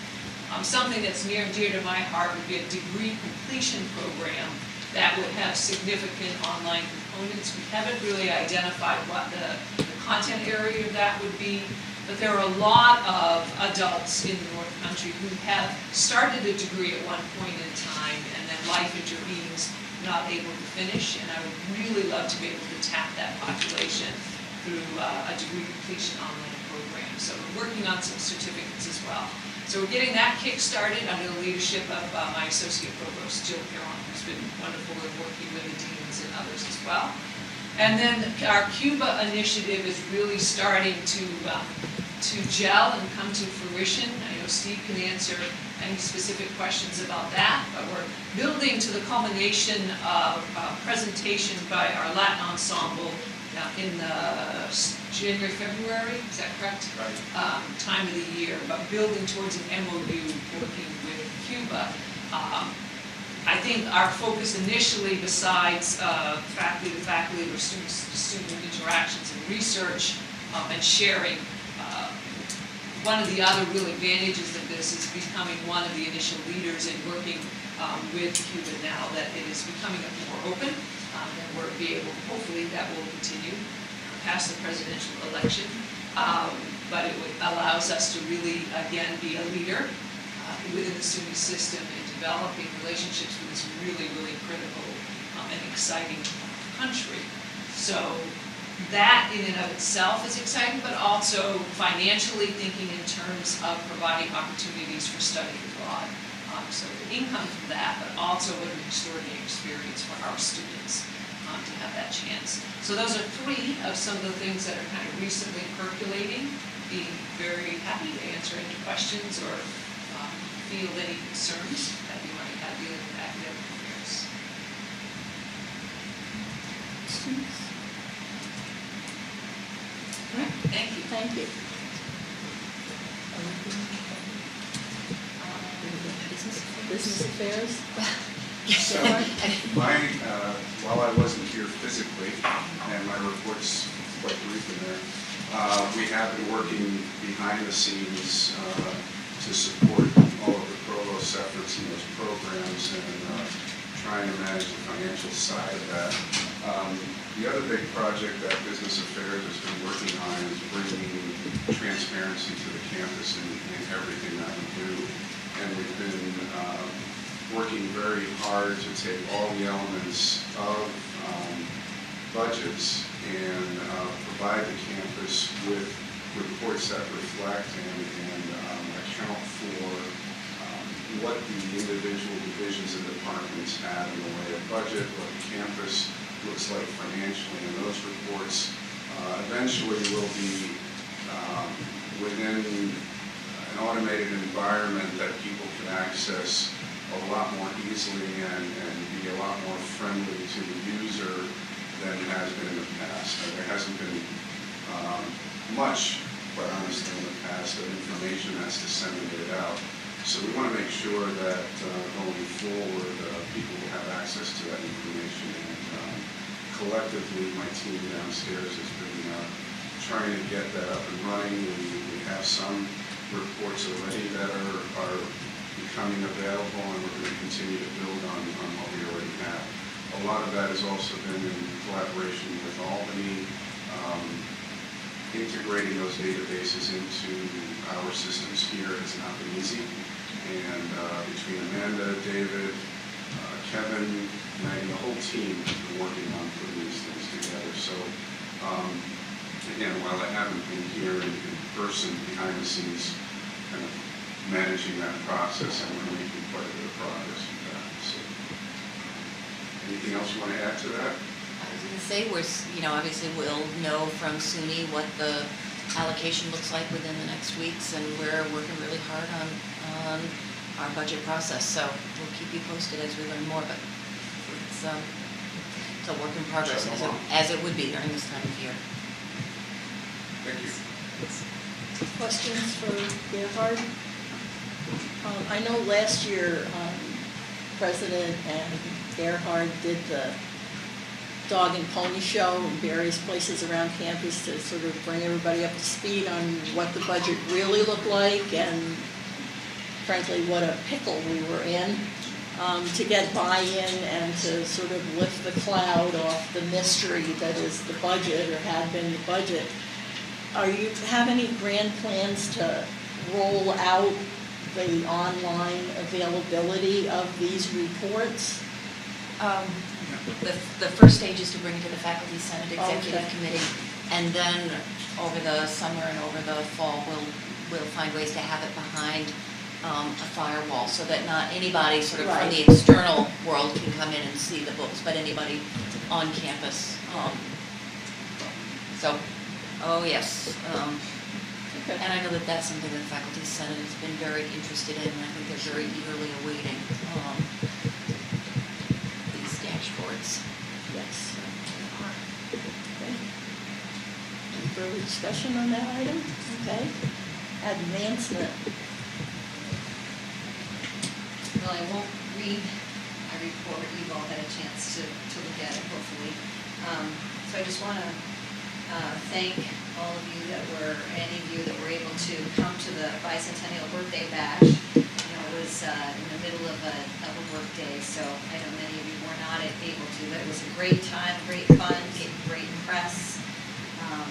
Something that's near and dear to my heart would be a degree completion program that would have significant online components. We haven't really identified what the content area of that would be, but there are a lot of adults in the North Country who have started a degree at one point in time and then life intervenes, not able to finish, and I would really love to be able to tap that population through a degree completion online program. So we're working on some certificates as well. So we're getting that kick-started under the leadership of my associate provost, Jill Perron, who's been wonderful in working with the deans and others as well. And then our Cuba initiative is really starting to gel and come to fruition. I know Steve can answer any specific questions about that, but we're building to the culmination of a presentation by our Latin ensemble in the January, February, is that correct? Right. Time of the year, but building towards an MOU working with Cuba. I think our focus initially, besides faculty to faculty or students to student interactions and research and sharing, one of the other real advantages of this is becoming one of the initial leaders in working with Cuba now that it is becoming more open. And we'll be able, hopefully that will continue past the presidential election. But it allows us to really, again, be a leader within the SUNY system and developing relationships with this really, really critical and exciting country. So that in and of itself is exciting, but also financially thinking in terms of providing opportunities for study abroad. So the income from that, but also what an extraordinary experience for our students to have that chance. So those are three of some of the things that are kind of recently percolating. Be very happy to answer any questions or field any concerns that you might have dealing with academic affairs. All right, thank you. Thank you. Business affairs? So, while I wasn't here physically, and my report's quite brief in there, we have been working behind the scenes to support all of the provost efforts in those programs and trying to manage the financial side of that. The other big project that Business Affairs has been working on is bringing transparency to the campus in everything that we do. And we've been working very hard to take all the elements of budgets and provide the campus with reports that reflect and account for what the individual divisions and departments have in the way of budget, what the campus looks like financially, and those reports eventually will be within an automated environment that people can access a lot more easily and be a lot more friendly to the user than it has been in the past. There hasn't been much, quite honestly, in the past of information that's disseminated out. So we want to make sure that going forward, people will have access to that information. And collectively, my team downstairs has been trying to get that up and running. We have some reports already that are becoming available, and we're going to continue to build on what we already have. A lot of that has also been in collaboration with Albany, integrating those databases into our systems here has not been easy. And between Amanda, David, Kevin, Maggie, the whole team has been working on putting these things together. So again, while I haven't been here in person behind the scenes, kind of managing that process, and we're making quite a bit of progress with that. So, anything else you want to add to that? I was going to say, obviously we'll know from SUNY what the allocation looks like within the next weeks, and we're working really hard on our budget process. So we'll keep you posted as we learn more, but it's a work in progress, as it would be during this time of year. Thank you. Questions for Gerhard? I know last year, President and Gerhard did the dog and pony show in various places around campus to sort of bring everybody up to speed on what the budget really looked like and frankly what a pickle we were in, to get buy-in and to sort of lift the cloud off the mystery that is the budget or had been the budget. Have any grand plans to roll out the online availability of these reports? The first stage is to bring it to the Faculty Senate Executive Okay. Committee, and then over the summer and over the fall, we'll find ways to have it behind a firewall so that not anybody sort of from Right. the external world can come in and see the books, but anybody on campus. Yes. Okay. And I know that that's something that the Faculty Senate has been very interested in, and I think they're very eagerly awaiting these dashboards. Yes. Okay. Any further discussion on that item? Okay. Advancement. Well, I won't read my report, you've all had a chance to look at it, hopefully. So I just want to thank all of you any of you that were able to come to the bicentennial birthday bash. It was in the middle of a work day, so I know many of you were not able to, but it was a great time, great fun, great press. And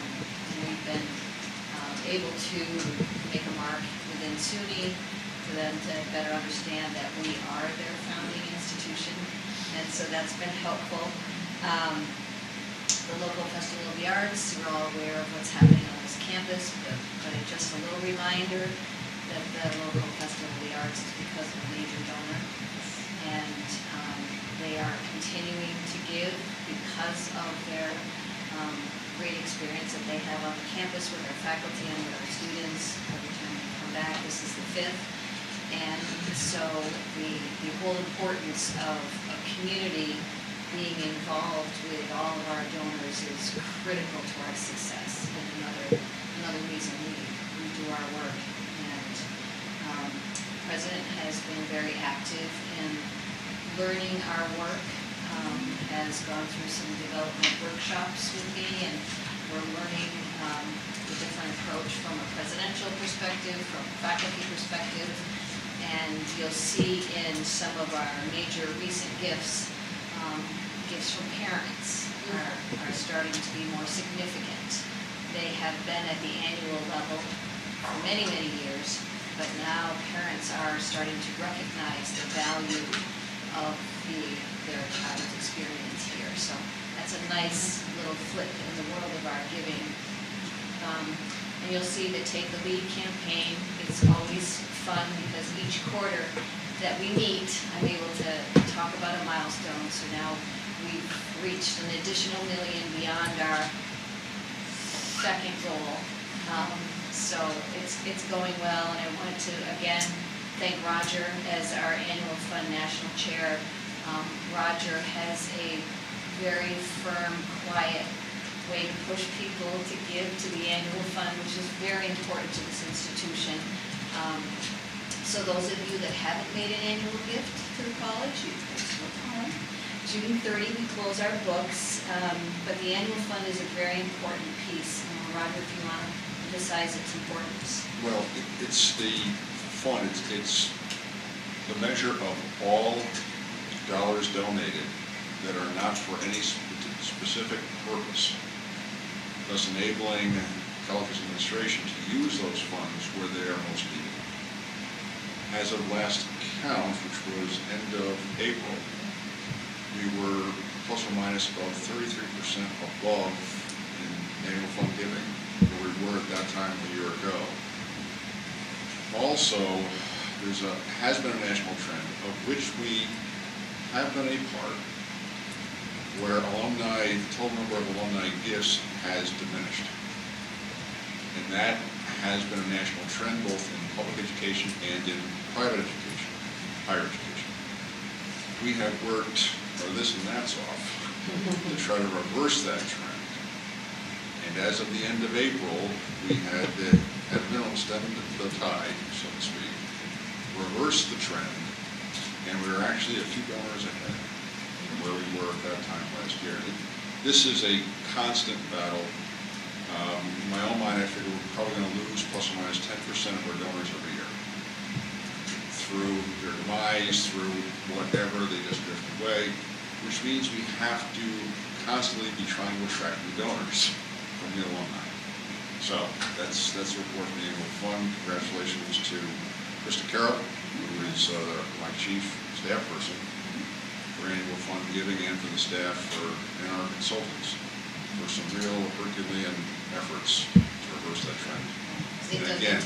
we've been able to make a mark within SUNY for them to better understand that we are their founding institution, and so that's been helpful. The local Festival of the Arts, we're all aware of what's happening on this campus, but just a little reminder that the local Festival of the Arts is because of a major donor, and they are continuing to give because of their great experience that they have on the campus with our faculty and with our students. Every time they come back, this is the 5th. And so the whole importance of a community being involved with all of our donors is critical to our success, and another reason we do our work. And the President has been very active in learning our work, has gone through some development workshops with me, and we're learning the different approach from a presidential perspective, from a faculty perspective, and you'll see in some of our major recent gifts, gifts from parents are starting to be more significant. They have been at the annual level for many, many years, but now parents are starting to recognize the value of their child's experience here. So that's a nice little flip in the world of our giving. And you'll see the Take the Lead campaign. It's always fun because each quarter that we meet, I'm able to talk about a milestone. So now we've reached an additional $1 million beyond our second goal. So it's going well, and I wanted to again thank Roger as our annual fund national chair. Roger has a very firm, quiet way to push people to give to the annual fund, which is very important to this institution. So those of you that haven't made an annual gift to the college, you've still time. June 30, we close our books, but the annual fund is a very important piece. Roger, if you want to emphasize its importance. Well, it's the fund, it's the measure of all dollars donated that are not for any specific purpose, thus enabling college administration to use those funds where they are most needed. As of last count, which was end of April, we were plus or minus about 33% above in annual fund giving where we were at that time a year ago. Also, has been a national trend of which we have been a part, where the total number of alumni gifts has diminished. And that has been a national trend both in public education and in private education, higher education. We have worked our this and that's off to try to reverse that trend. And as of the end of April, we had at minimum stemmed the tide, so to speak, reversed the trend, and we were actually a few donors ahead from where we were at that time last year. This is a constant battle. In my own mind, I figure we're probably going to lose plus or minus 10% of our donors every year. Through their demise, through whatever, they just drift away, which means we have to constantly be trying to attract new donors from the alumni. So that's the report from the annual fund. Congratulations to Krista Carroll, who is my chief staff person for annual fund giving, and for the staff and our consultants for some real Herculean efforts to reverse that trend. And again,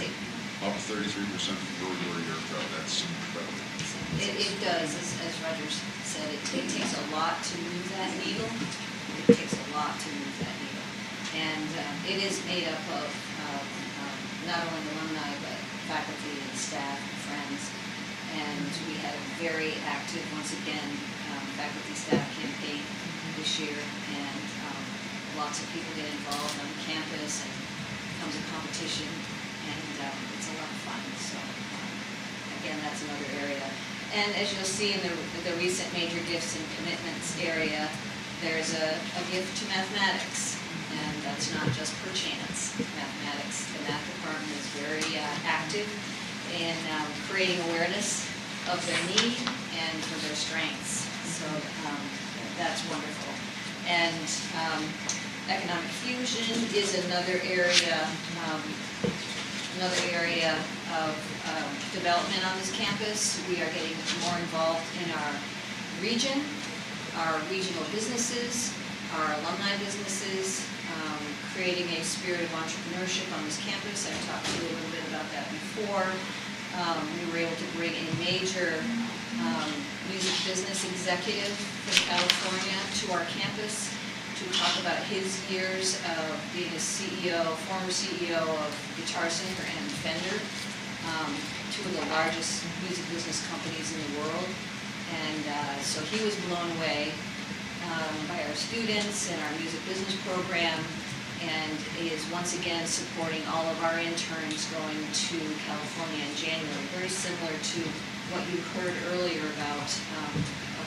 up 33% from where we were a year ago. That's incredible. It does, as Roger said, it takes a lot to move that needle. It takes a lot to move that needle. And it is made up of not only alumni, but faculty and staff and friends. And we had a very active, once again, faculty staff campaign this year. And lots of people get involved on campus, and it becomes a competition. And it's a lot of fun. So again, that's another area. And as you'll see in the recent major gifts and commitments area, there's a gift to mathematics, and that's not just per chance. Mathematics, the math department is very active in creating awareness of their need and for their strengths. So that's wonderful. And economic fusion is another area another area of development on this campus. We are getting more involved in our region, our regional businesses, our alumni businesses, creating a spirit of entrepreneurship on this campus. I talked to you a little bit about that before. We were able to bring a major music business executive from California to our campus to talk about his years of being a CEO, former CEO of Guitar Center and Fender, two of the largest music business companies in the world. And so he was blown away by our students and our music business program, and is once again supporting all of our interns going to California in January, very similar to what you heard earlier about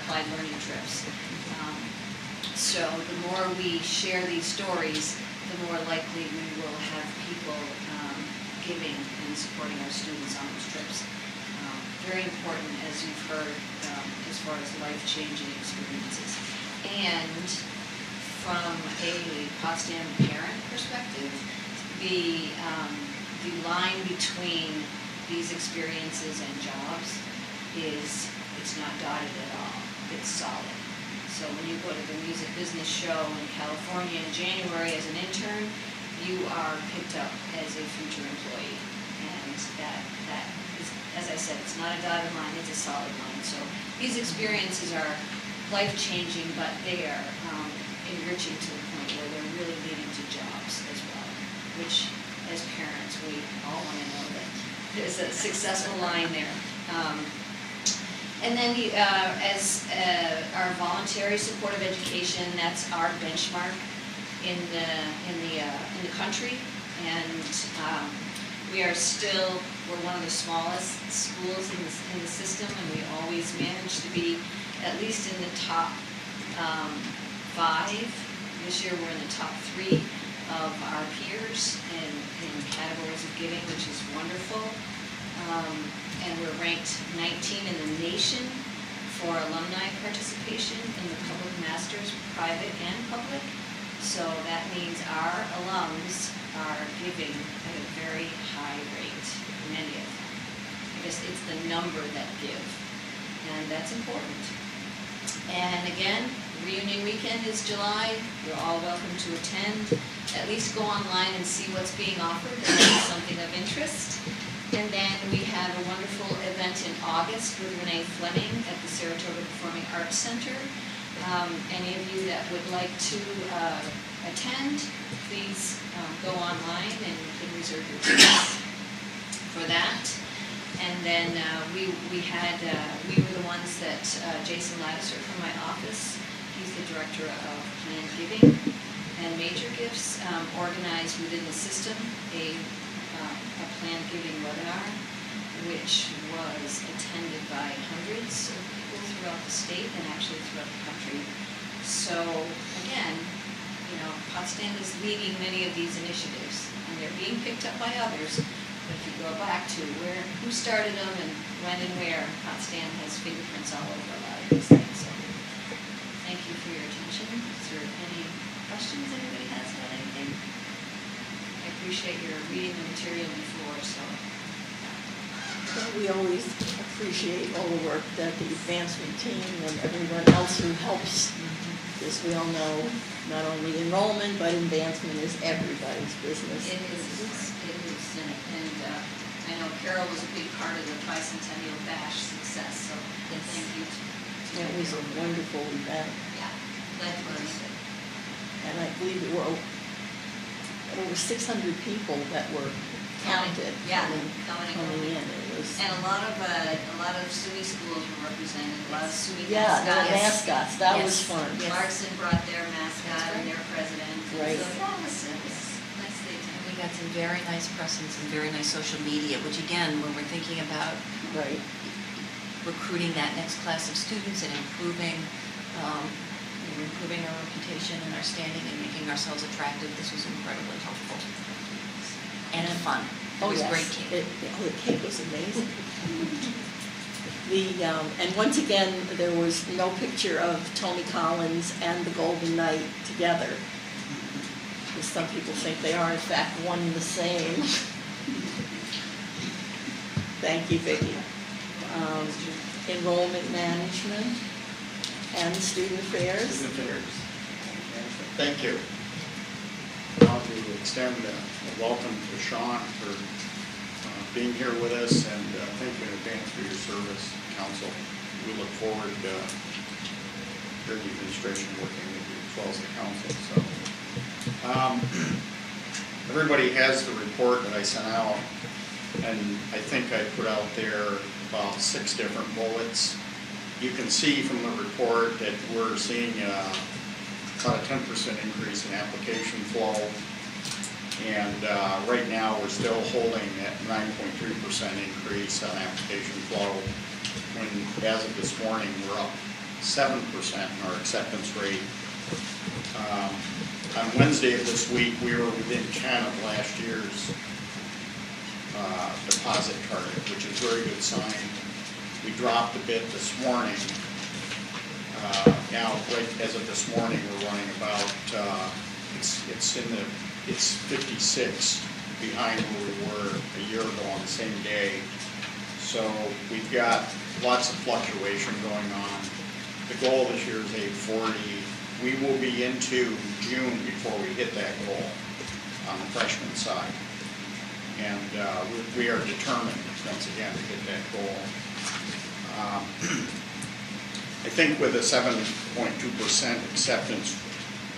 applied learning trips. So the more we share these stories, the more likely we will have people giving and supporting our students on those trips. Very important, as you've heard, as far as life-changing experiences. And from a Potsdam parent perspective, the line between these experiences and jobs it's not dotted at all. It's solid. So when you go to the music business show in California in January as an intern, you are picked up as a future employee. And that is, as I said, it's not a dotted line, it's a solid line. So these experiences are life-changing, but they are enriching to the point where they're really leading to jobs as well, which as parents, we all want to know that there's a successful line there. And then as our voluntary supportive education, that's our benchmark in the country, and we're one of the smallest schools in the system, and we always manage to be at least in the top 5. This year we're in the top 3 of our peers in categories of giving, which is wonderful. And we're ranked 19 in the nation for alumni participation in the public masters, private and public. So that means our alums are giving at a very high rate, many of them. Because it's the number that give, and that's important. And again, reunion weekend is July. You're all welcome to attend. At least go online and see what's being offered. That is something of interest. And then we have a wonderful event in August with Renee Fleming at the Saratoga Performing Arts Center. Any of you that would like to attend, please go online and you can reserve your tickets for that. And then we were the ones that Jason Lattiser from my office, he's the director of Planned Giving and Major Gifts, organized within the system a Planned Giving webinar, which was attended by hundreds of people throughout the state and actually throughout the country. So again, Potsdam is leading many of these initiatives, and they're being picked up by others. But if you go back to who started them and when and where, Potsdam has fingerprints all over a lot of these things. So thank you for your attention. Is there any questions anybody has about anything? I appreciate your reading the material before, so. We always appreciate all the work that the advancement team and everyone else who helps, because we all know not only enrollment, but advancement is everybody's business. It is, and I know Carol was a big part of the bicentennial bash success, so thank you. It was a wonderful event, Yeah, that was. and I believe there were over 600 people that were counted Yeah, coming in. It was, And a lot of SUNY schools were represented, a lot of SUNY yeah, the mascots. mascots, that Yes. was fun. Yes. Clarkson brought their mascot and their president. Right. So that was nicely And we attended. got some very nice press and some very nice social media, which again, when we're thinking about Right. recruiting that next class of students and improving our reputation and our standing and making ourselves attractive, this was incredibly helpful. And fun. It Oh, was yes. great cake. The cake was amazing. And once again, there was no picture of Tony Collins and the Golden Knight together. Because some people think they are in fact one and the same. Thank you, Vicki. Enrollment management and student affairs. Thank you. I want to extend a welcome to Sean for being here with us, and thank you in advance for your service, council. We look forward to your administration working with you as well as the council. So, everybody has the report that I sent out, and I think I put out there about 6 different bullets. You can see from the report that we're seeing about a 10% increase in application flow. And right now, we're still holding that 9.3% increase on application flow. When, as of this morning, we're up 7% in our acceptance rate. On Wednesday of this week, we were within 10 of last year's deposit target, which is a very good sign. We dropped a bit this morning. Now, right as of this morning, we're running about it's 56 behind where we were a year ago on the same day. So we've got lots of fluctuation going on. The goal this year is 840. We will be into June before we hit that goal on the freshman side. And we are determined, once again, to hit that goal. I think with a 7.2% acceptance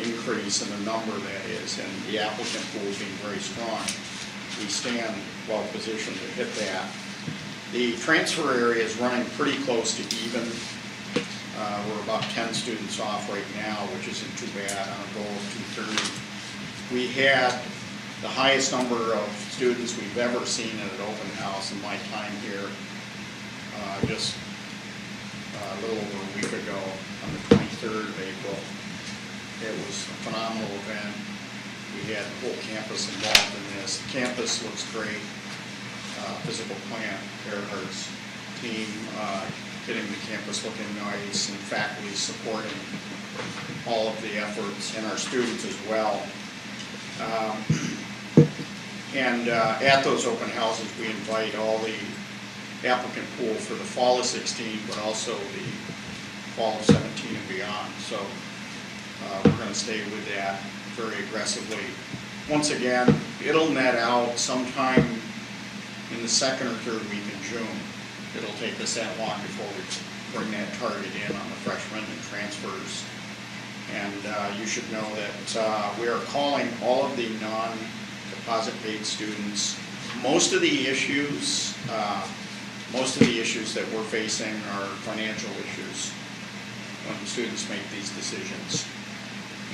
increase in the number that is, and the applicant pool being very strong, we stand well positioned to hit that. The transfer area is running pretty close to even. We're about 10 students off right now, which isn't too bad on a goal of 230. We had the highest number of students we've ever seen at an open house in my time here, just a little over a week ago on the 23rd of April. It was a phenomenal event. We had the whole campus involved in this. The campus looks great. Physical plant, Gerhardt's team, getting the campus looking nice, and faculty supporting all of the efforts, and our students as well. At those open houses, we invite all the applicant pool for the fall of 16, but also the fall of 17 and beyond. So we're going to stay with that very aggressively. Once again, it'll net out sometime in the second or third week in June. It'll take us that long before we bring that target in on the freshmen and transfers. And you should know that we are calling all of the non-deposit paid students. Most of the issues that we're facing are financial issues when students make these decisions.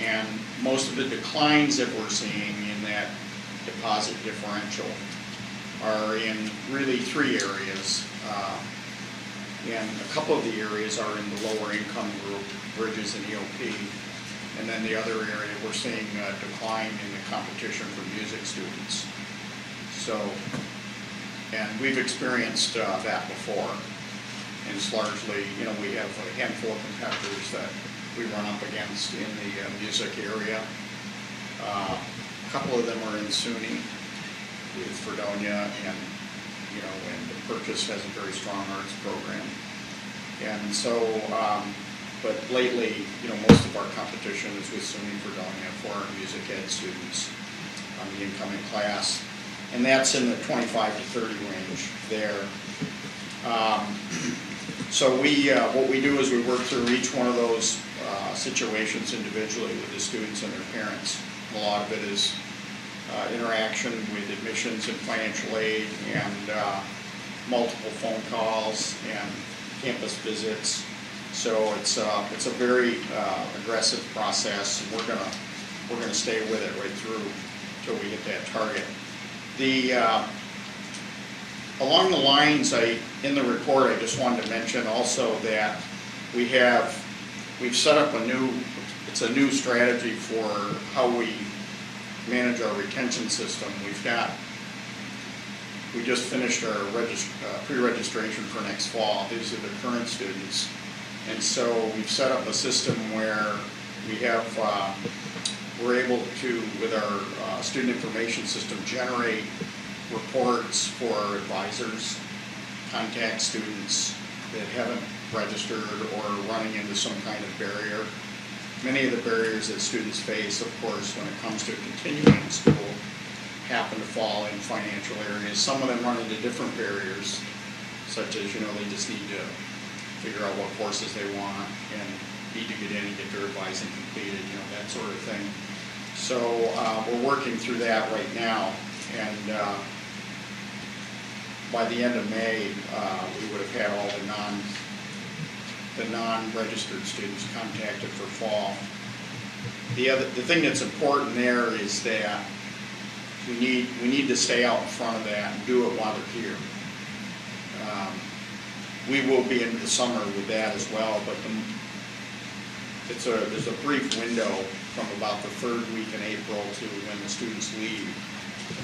And most of the declines that we're seeing in that deposit differential are in really 3 areas. And a couple of the areas are in the lower income group, Bridges and EOP. And then the other area, we're seeing a decline in the competition for music students. So, and we've experienced that before. And it's largely, we have a handful of competitors that we run up against in the music area. A couple of them are in SUNY with Fredonia, and the Purchase has a very strong arts program. And so, but lately, most of our competition is with SUNY Fredonia for our music ed students on the incoming class. And that's in the 25 to 30 range there. So what we do is we work through each one of those situations individually with the students and their parents. A lot of it is interaction with admissions and financial aid, and multiple phone calls and campus visits. So it's a very aggressive process, and we're gonna stay with it right through until we hit that target. Along the lines, in the report, I just wanted to mention also that we've set up a new strategy for how we manage our retention system. We just finished our pre-registration for next fall. These are the current students. And so we've set up a system where we're able to, with our student information system, generate reports for our advisors contact students that haven't registered or running into some kind of barrier. Many of the barriers that students face, of course, when it comes to continuing school, happen to fall in financial areas. Some of them run into different barriers, such as, they just need to figure out what courses they want and need to get in and get their advising completed, that sort of thing. So we're working through that right now, and by the end of May, we would have had all the non-registered students contacted for fall. The thing that's important there is that we need to stay out in front of that and do it while they're here. We will be into the summer with that as well, but there's a brief window from about the third week in April to when the students leave,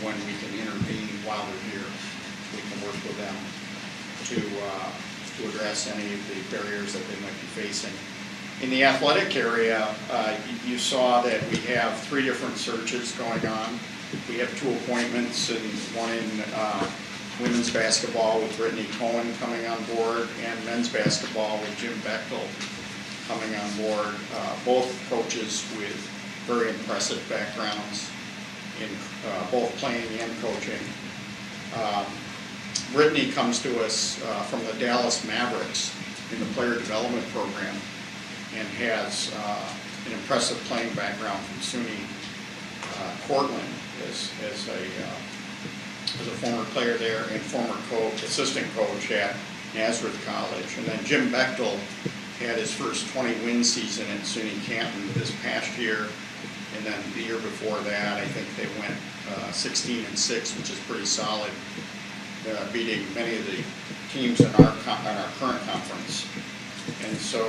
when we can intervene while they're here. We can work with them to address any of the barriers that they might be facing. In the athletic area, you saw that we have 3 different searches going on. We have 2 appointments, and one in women's basketball with Brittany Cohen coming on board, and men's basketball with Jim Bechtel coming on board. Both coaches with very impressive backgrounds in both playing and coaching. Brittany comes to us from the Dallas Mavericks in the player development program and has an impressive playing background from SUNY Cortland as a former player there and former assistant coach at Nazareth College. And then Jim Bechtel had his first 20-win season at SUNY Canton this past year, and then the year before that, I think they went 16-6, which is pretty solid, beating many of the teams in our current conference. And so,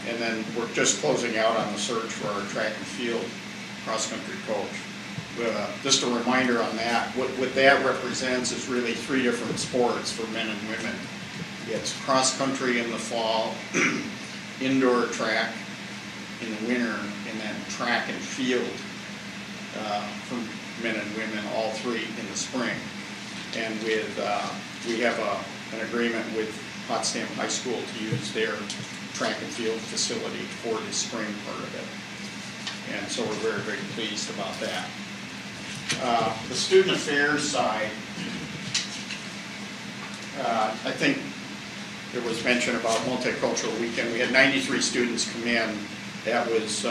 and then we're just closing out on the search for our track and field cross-country coach. Just a reminder on that, what that represents is really 3 different sports for men and women. It's cross-country in the fall, indoor track in the winter, and then track and field for men and women, all 3 in the spring. And we have an agreement with Potsdam High School to use their track and field facility for the spring part of it. And so we're very, very pleased about that. The student affairs side, I think there was mention about multicultural weekend. We had 93 students come in. That was the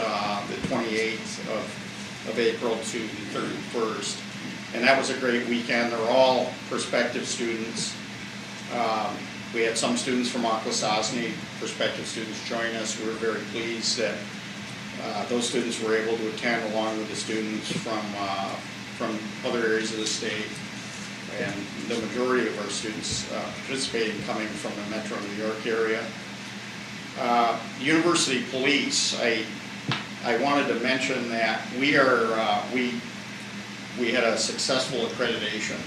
28th of April to the 31st. And that was a great weekend. They're all prospective students. We had some students from Akwesasne, prospective students, join us. We were very pleased that those students were able to attend along with the students from other areas of the state. And the majority of our students participating coming from the Metro New York area. University Police, I wanted to mention that we had a successful accreditation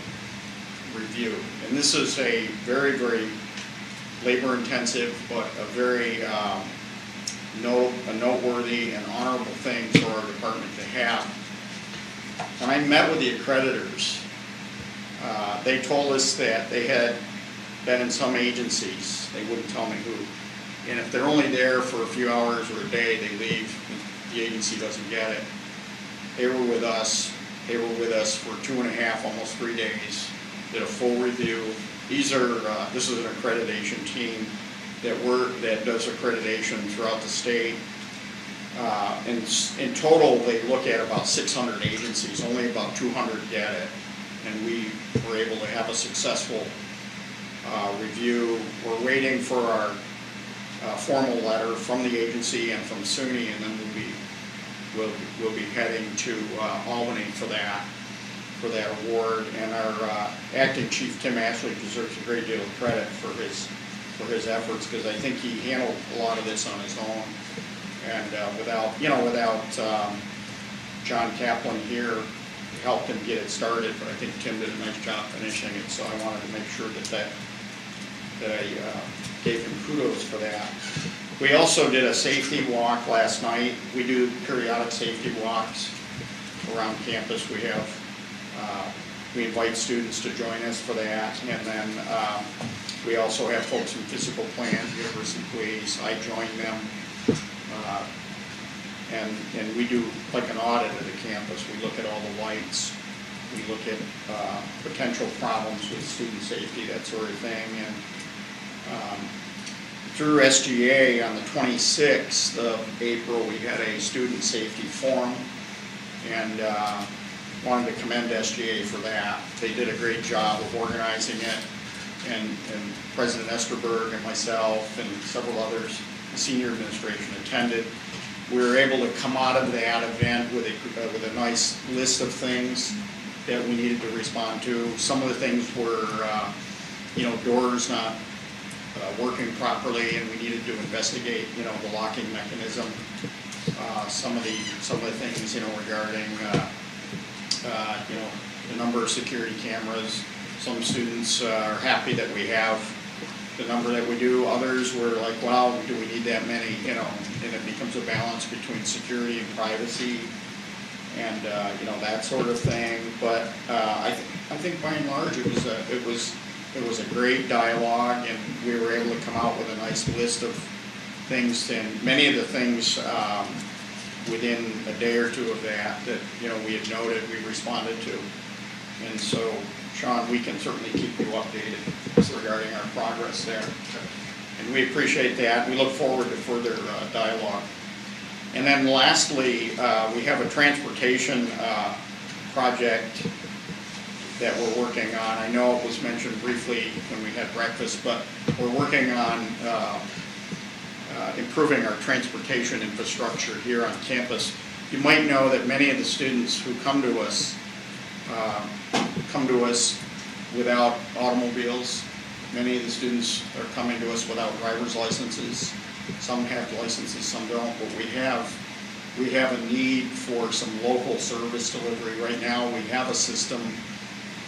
review. And this is a very, very labor-intensive, but a very noteworthy and honorable thing for our department to have. When I met with the accreditors, they told us that they had been in some agencies, they wouldn't tell me who, and if they're only there for a few hours or a day, they leave, the agency doesn't get it. They were with us for 2.5, almost 3 days, did a full review. This is an accreditation team that does accreditation throughout the state. In total, they look at about 600 agencies, only about 200 get it. And we were able to have a successful review. We're waiting for our formal letter from the agency and from SUNY, and then we'll be heading to Albany for that award. And our acting chief, Tim Ashley, deserves a great deal of credit for his efforts, because I think he handled a lot of this on his own. And without John Kaplan here, helped him get it started, but I think Tim did a nice job finishing it, so I wanted to make sure that I gave him kudos for that. We also did a safety walk last night. We do periodic safety walks around campus. We have we invite students to join us for that. And then we also have folks from physical plant, University Police. I join them. And we do like an audit of the campus. We look at all the lights. We look at potential problems with student safety, that sort of thing. And through SGA on the 26th of April, we had a student safety forum, and wanted to commend SGA for that. They did a great job of organizing it, and President Esterberg and myself and several others, the senior administration attended. We were able to come out of that event with a nice list of things that we needed to respond to. Some of the things were, doors not working properly, and we needed to investigate, the locking mechanism. Some of the things, regarding, the number of security cameras. Some students are happy that we have the number that we do. Others were like, wow, do we need that many? And it becomes a balance between security and privacy, and that sort of thing. But I think by and large it was a great dialogue, and we were able to come out with a nice list of things, and many of the things within a day or two of that we had noted, we responded to. And so, Sean, we can certainly keep you updated regarding our progress there. And we appreciate that. We look forward to further dialogue. And then lastly, we have a transportation project that we're working on. I know it was mentioned briefly when we had breakfast, but we're working on improving our transportation infrastructure here on campus. You might know that many of the students who come to us without automobiles. Many of the students are coming to us without driver's licenses. Some have licenses, some don't, but we have a need for some local service delivery. Right now, we have a system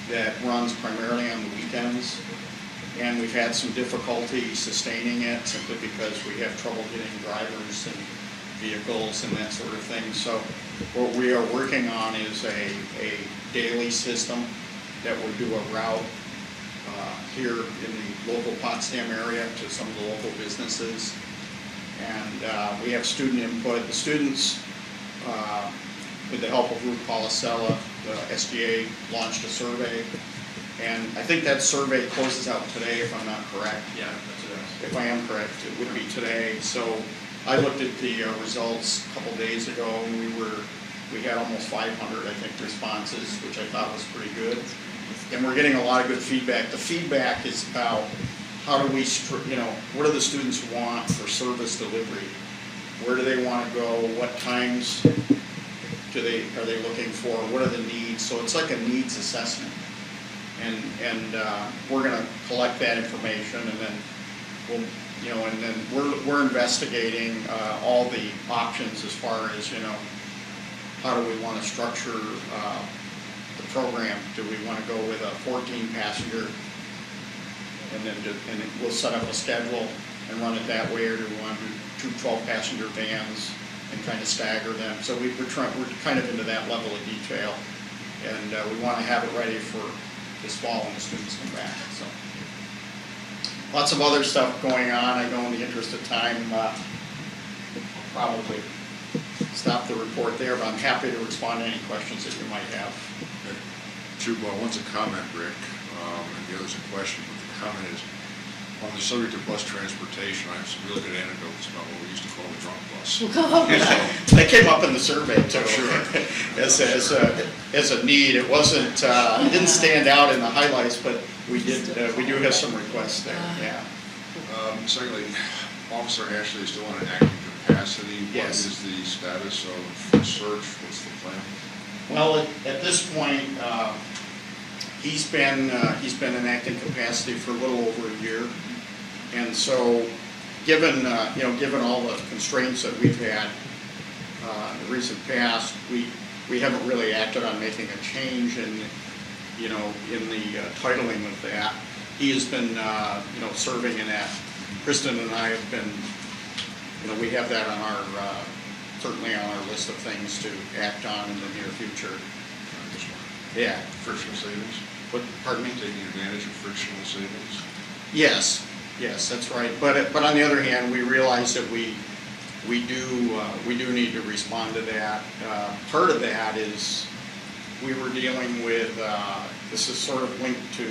that runs primarily on the weekends, and we've had some difficulty sustaining it simply because we have trouble getting drivers and vehicles and that sort of thing. So what we are working on is a daily system that will do a route here in the local Potsdam area to some of the local businesses. And we have student input. The students, with the help of Ruth Policella, the SGA launched a survey. And I think that survey closes out today, if I'm not correct. Yeah, that's it. If I am correct, it would be today. So I looked at the results a couple days ago, and we had almost 500, I think, responses, which I thought was pretty good. And we're getting a lot of good feedback. The feedback is about how do we, what do the students want for service delivery? Where do they want to go? What times are they looking for? What are the needs? So it's like a needs assessment. And we're going to collect that information, and then we're investigating all the options as far as how do we want to structure the program? Do we want to go with a 14-passenger, and we'll set up a schedule and run it that way, or do we want to do two 12-passenger vans and kind of stagger them? So we're kind of into that level of detail, and we want to have it ready for this fall when the students come back. So lots of other stuff going on. I know in the interest of time, I'll probably stop the report there, but I'm happy to respond to any questions that you might have. One's a comment, Rick, and the other's a question. But the comment is, on the subject of bus transportation, I have some really good anecdotes about what we used to call the drunk bus. That came up in the survey too. Sure. as a need. It wasn't, it didn't stand out in the highlights, but we do have some requests there, yeah. Secondly, Officer Ashley is still in an active capacity. Yes. What is the status of the search? What's the plan? Well, at this point, he's been in acting capacity for a little over a year, and so given all the constraints that we've had in the recent past, we haven't really acted on making a change in the titling of that. He has been serving in that. Kristen and I have been, we have that on our certainly on our list of things to act on in the near future. Yeah. Frictional savings? What, pardon me? Taking advantage of frictional savings? Yes, that's right. But on the other hand, we realize that we do need to respond to that. Part of that is we were dealing with, this is sort of linked to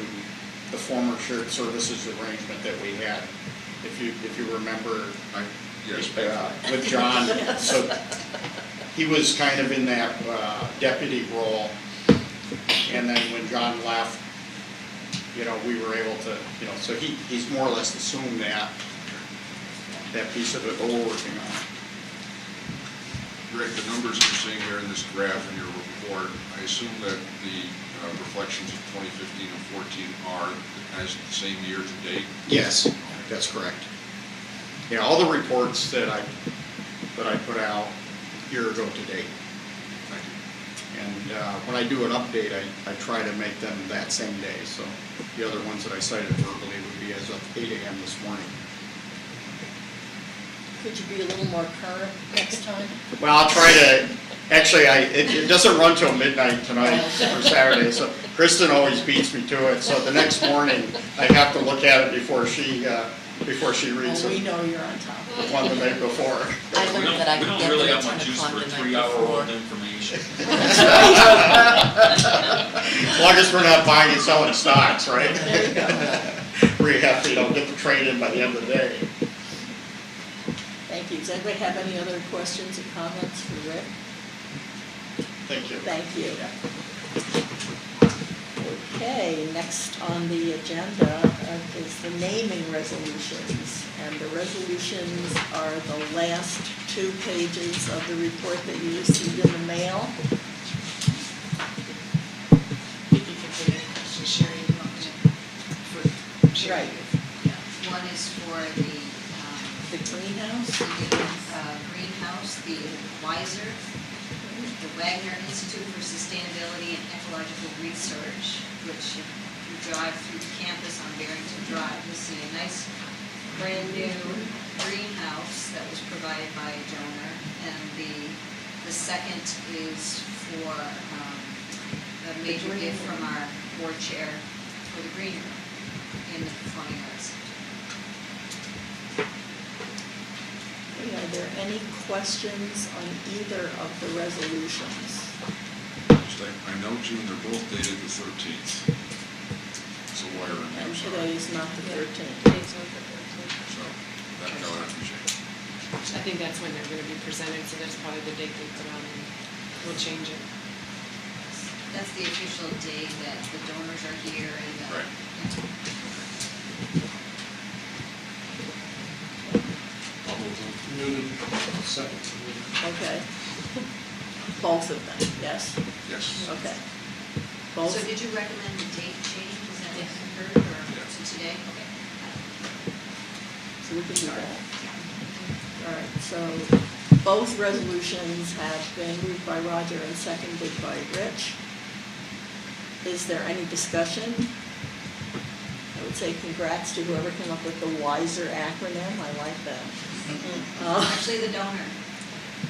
the former shared services arrangement that we had. If you remember, Yes. with John. So he was kind of in that deputy role. And then when John left, we were able to, so he's more or less assumed that piece of it that we're working on. Rick, the numbers you're seeing there in this graph in your report, I assume that the reflections of 2015 and 14 are as the same year to date? Yes, that's correct. Yeah, all the reports that I put out year ago to date. Thank you. And when I do an update, I try to make them that same day. So the other ones that I cited verbally would be as of 8 a.m. this morning. Could you be a little more current next time? Well, I'll try to, actually, it doesn't run till midnight tonight or Saturday, so Kristen always beats me to it. So the next morning, I have to look at it before she reads Well, we it. know you're on top. The one the night before. I learned that I We could don't get really there have at much 10 use o'clock for a the night 3 hour before. old information. As long as we're not buying and selling stocks, right? There you go. Where you have to, get the trade in by the end of the day. Thank you. Does anybody have any other questions or comments for Rick? Thank you. Thank you. Okay, next on the agenda is the naming resolutions. And the resolutions are the last 2 pages of the report that you received in the mail. If you can put any questions, Sherry, you want me to, for Sherry? Right. Yeah, one is for the The greenhouse? greenhouse, the Weiser, the Wagner Institute for Sustainability and Ecological Research, which if you drive through the campus on Barrington Drive, you'll see a nice brand new greenhouse that was provided by a donor. And the second is for a major gift from our board chair for the green room in the Performing Arts Center. Okay, are there any questions on either of the resolutions? I know, June, they're both dated the 13th. It's a wire in And there, sorry. today is not the 13th. So, that will have to change. I think that's when they're going to be presented, so that's probably the date they put on, and we'll change it. That's the official date that the donors are here and Right. Second. Okay. Both of them, yes? Yes. Okay. Both? So did you recommend the date change? Is that what Yes. you heard, or Yes. to today? Okay. So we can do that. All right, so both resolutions have been moved by Roger and seconded by Rich. Is there any discussion? I would say congrats to whoever came up with the WISER acronym. I like that. Actually, the donor.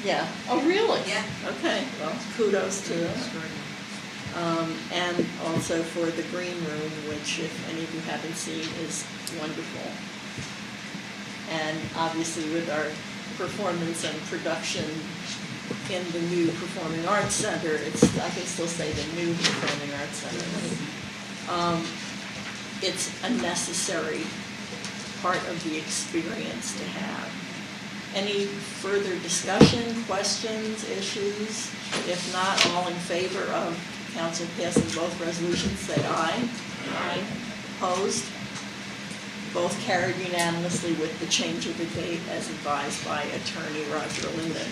Yeah. Oh, really? Yeah. Okay, well, kudos to them. And also for the green room, which if any of you haven't seen is wonderful. And obviously with our performance and production in the new Performing Arts Center, I can still say the new Performing Arts Center, right? It's a necessary part of the experience to have. Any further discussion, questions, issues? If not, all in favor of council passing both resolutions, say aye. Aye. Opposed? Both carried unanimously with the change of the date as advised by Attorney Roger Linden.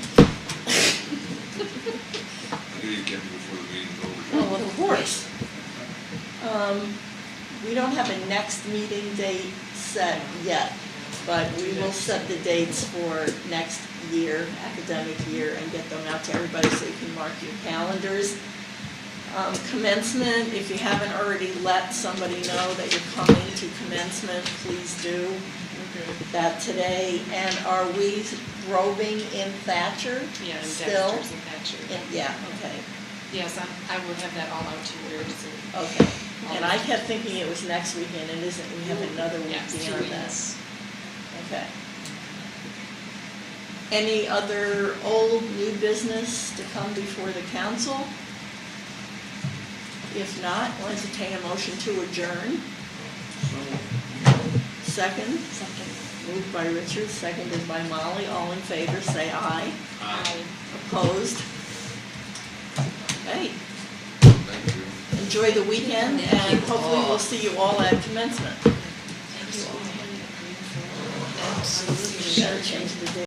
I knew you'd get me before the meeting's over. Well, of course. We don't have a next meeting date set yet, but we will set the dates for next year, academic year, and get them out to everybody so you can mark your calendars. Commencement, if you haven't already let somebody know that you're coming to commencement, please do that today. And are we robing in Thatcher Yeah, and still? Dexter's and Thatcher. Yeah, okay. Yes, I will have that all out to you very soon. Okay, and I kept thinking it was next weekend, it isn't, we have another week Yes, 2 beyond that. weeks. Okay. Any other old, new business to come before the council? If not, I'll entertain a motion to adjourn. Second? Second. Moved by Richard, seconded by Molly, all in favor, say aye. Aye. Opposed? Okay, Thank you. enjoy the weekend, Thank and you hopefully all. we'll see you all at commencement. Absolutely. Better change the date.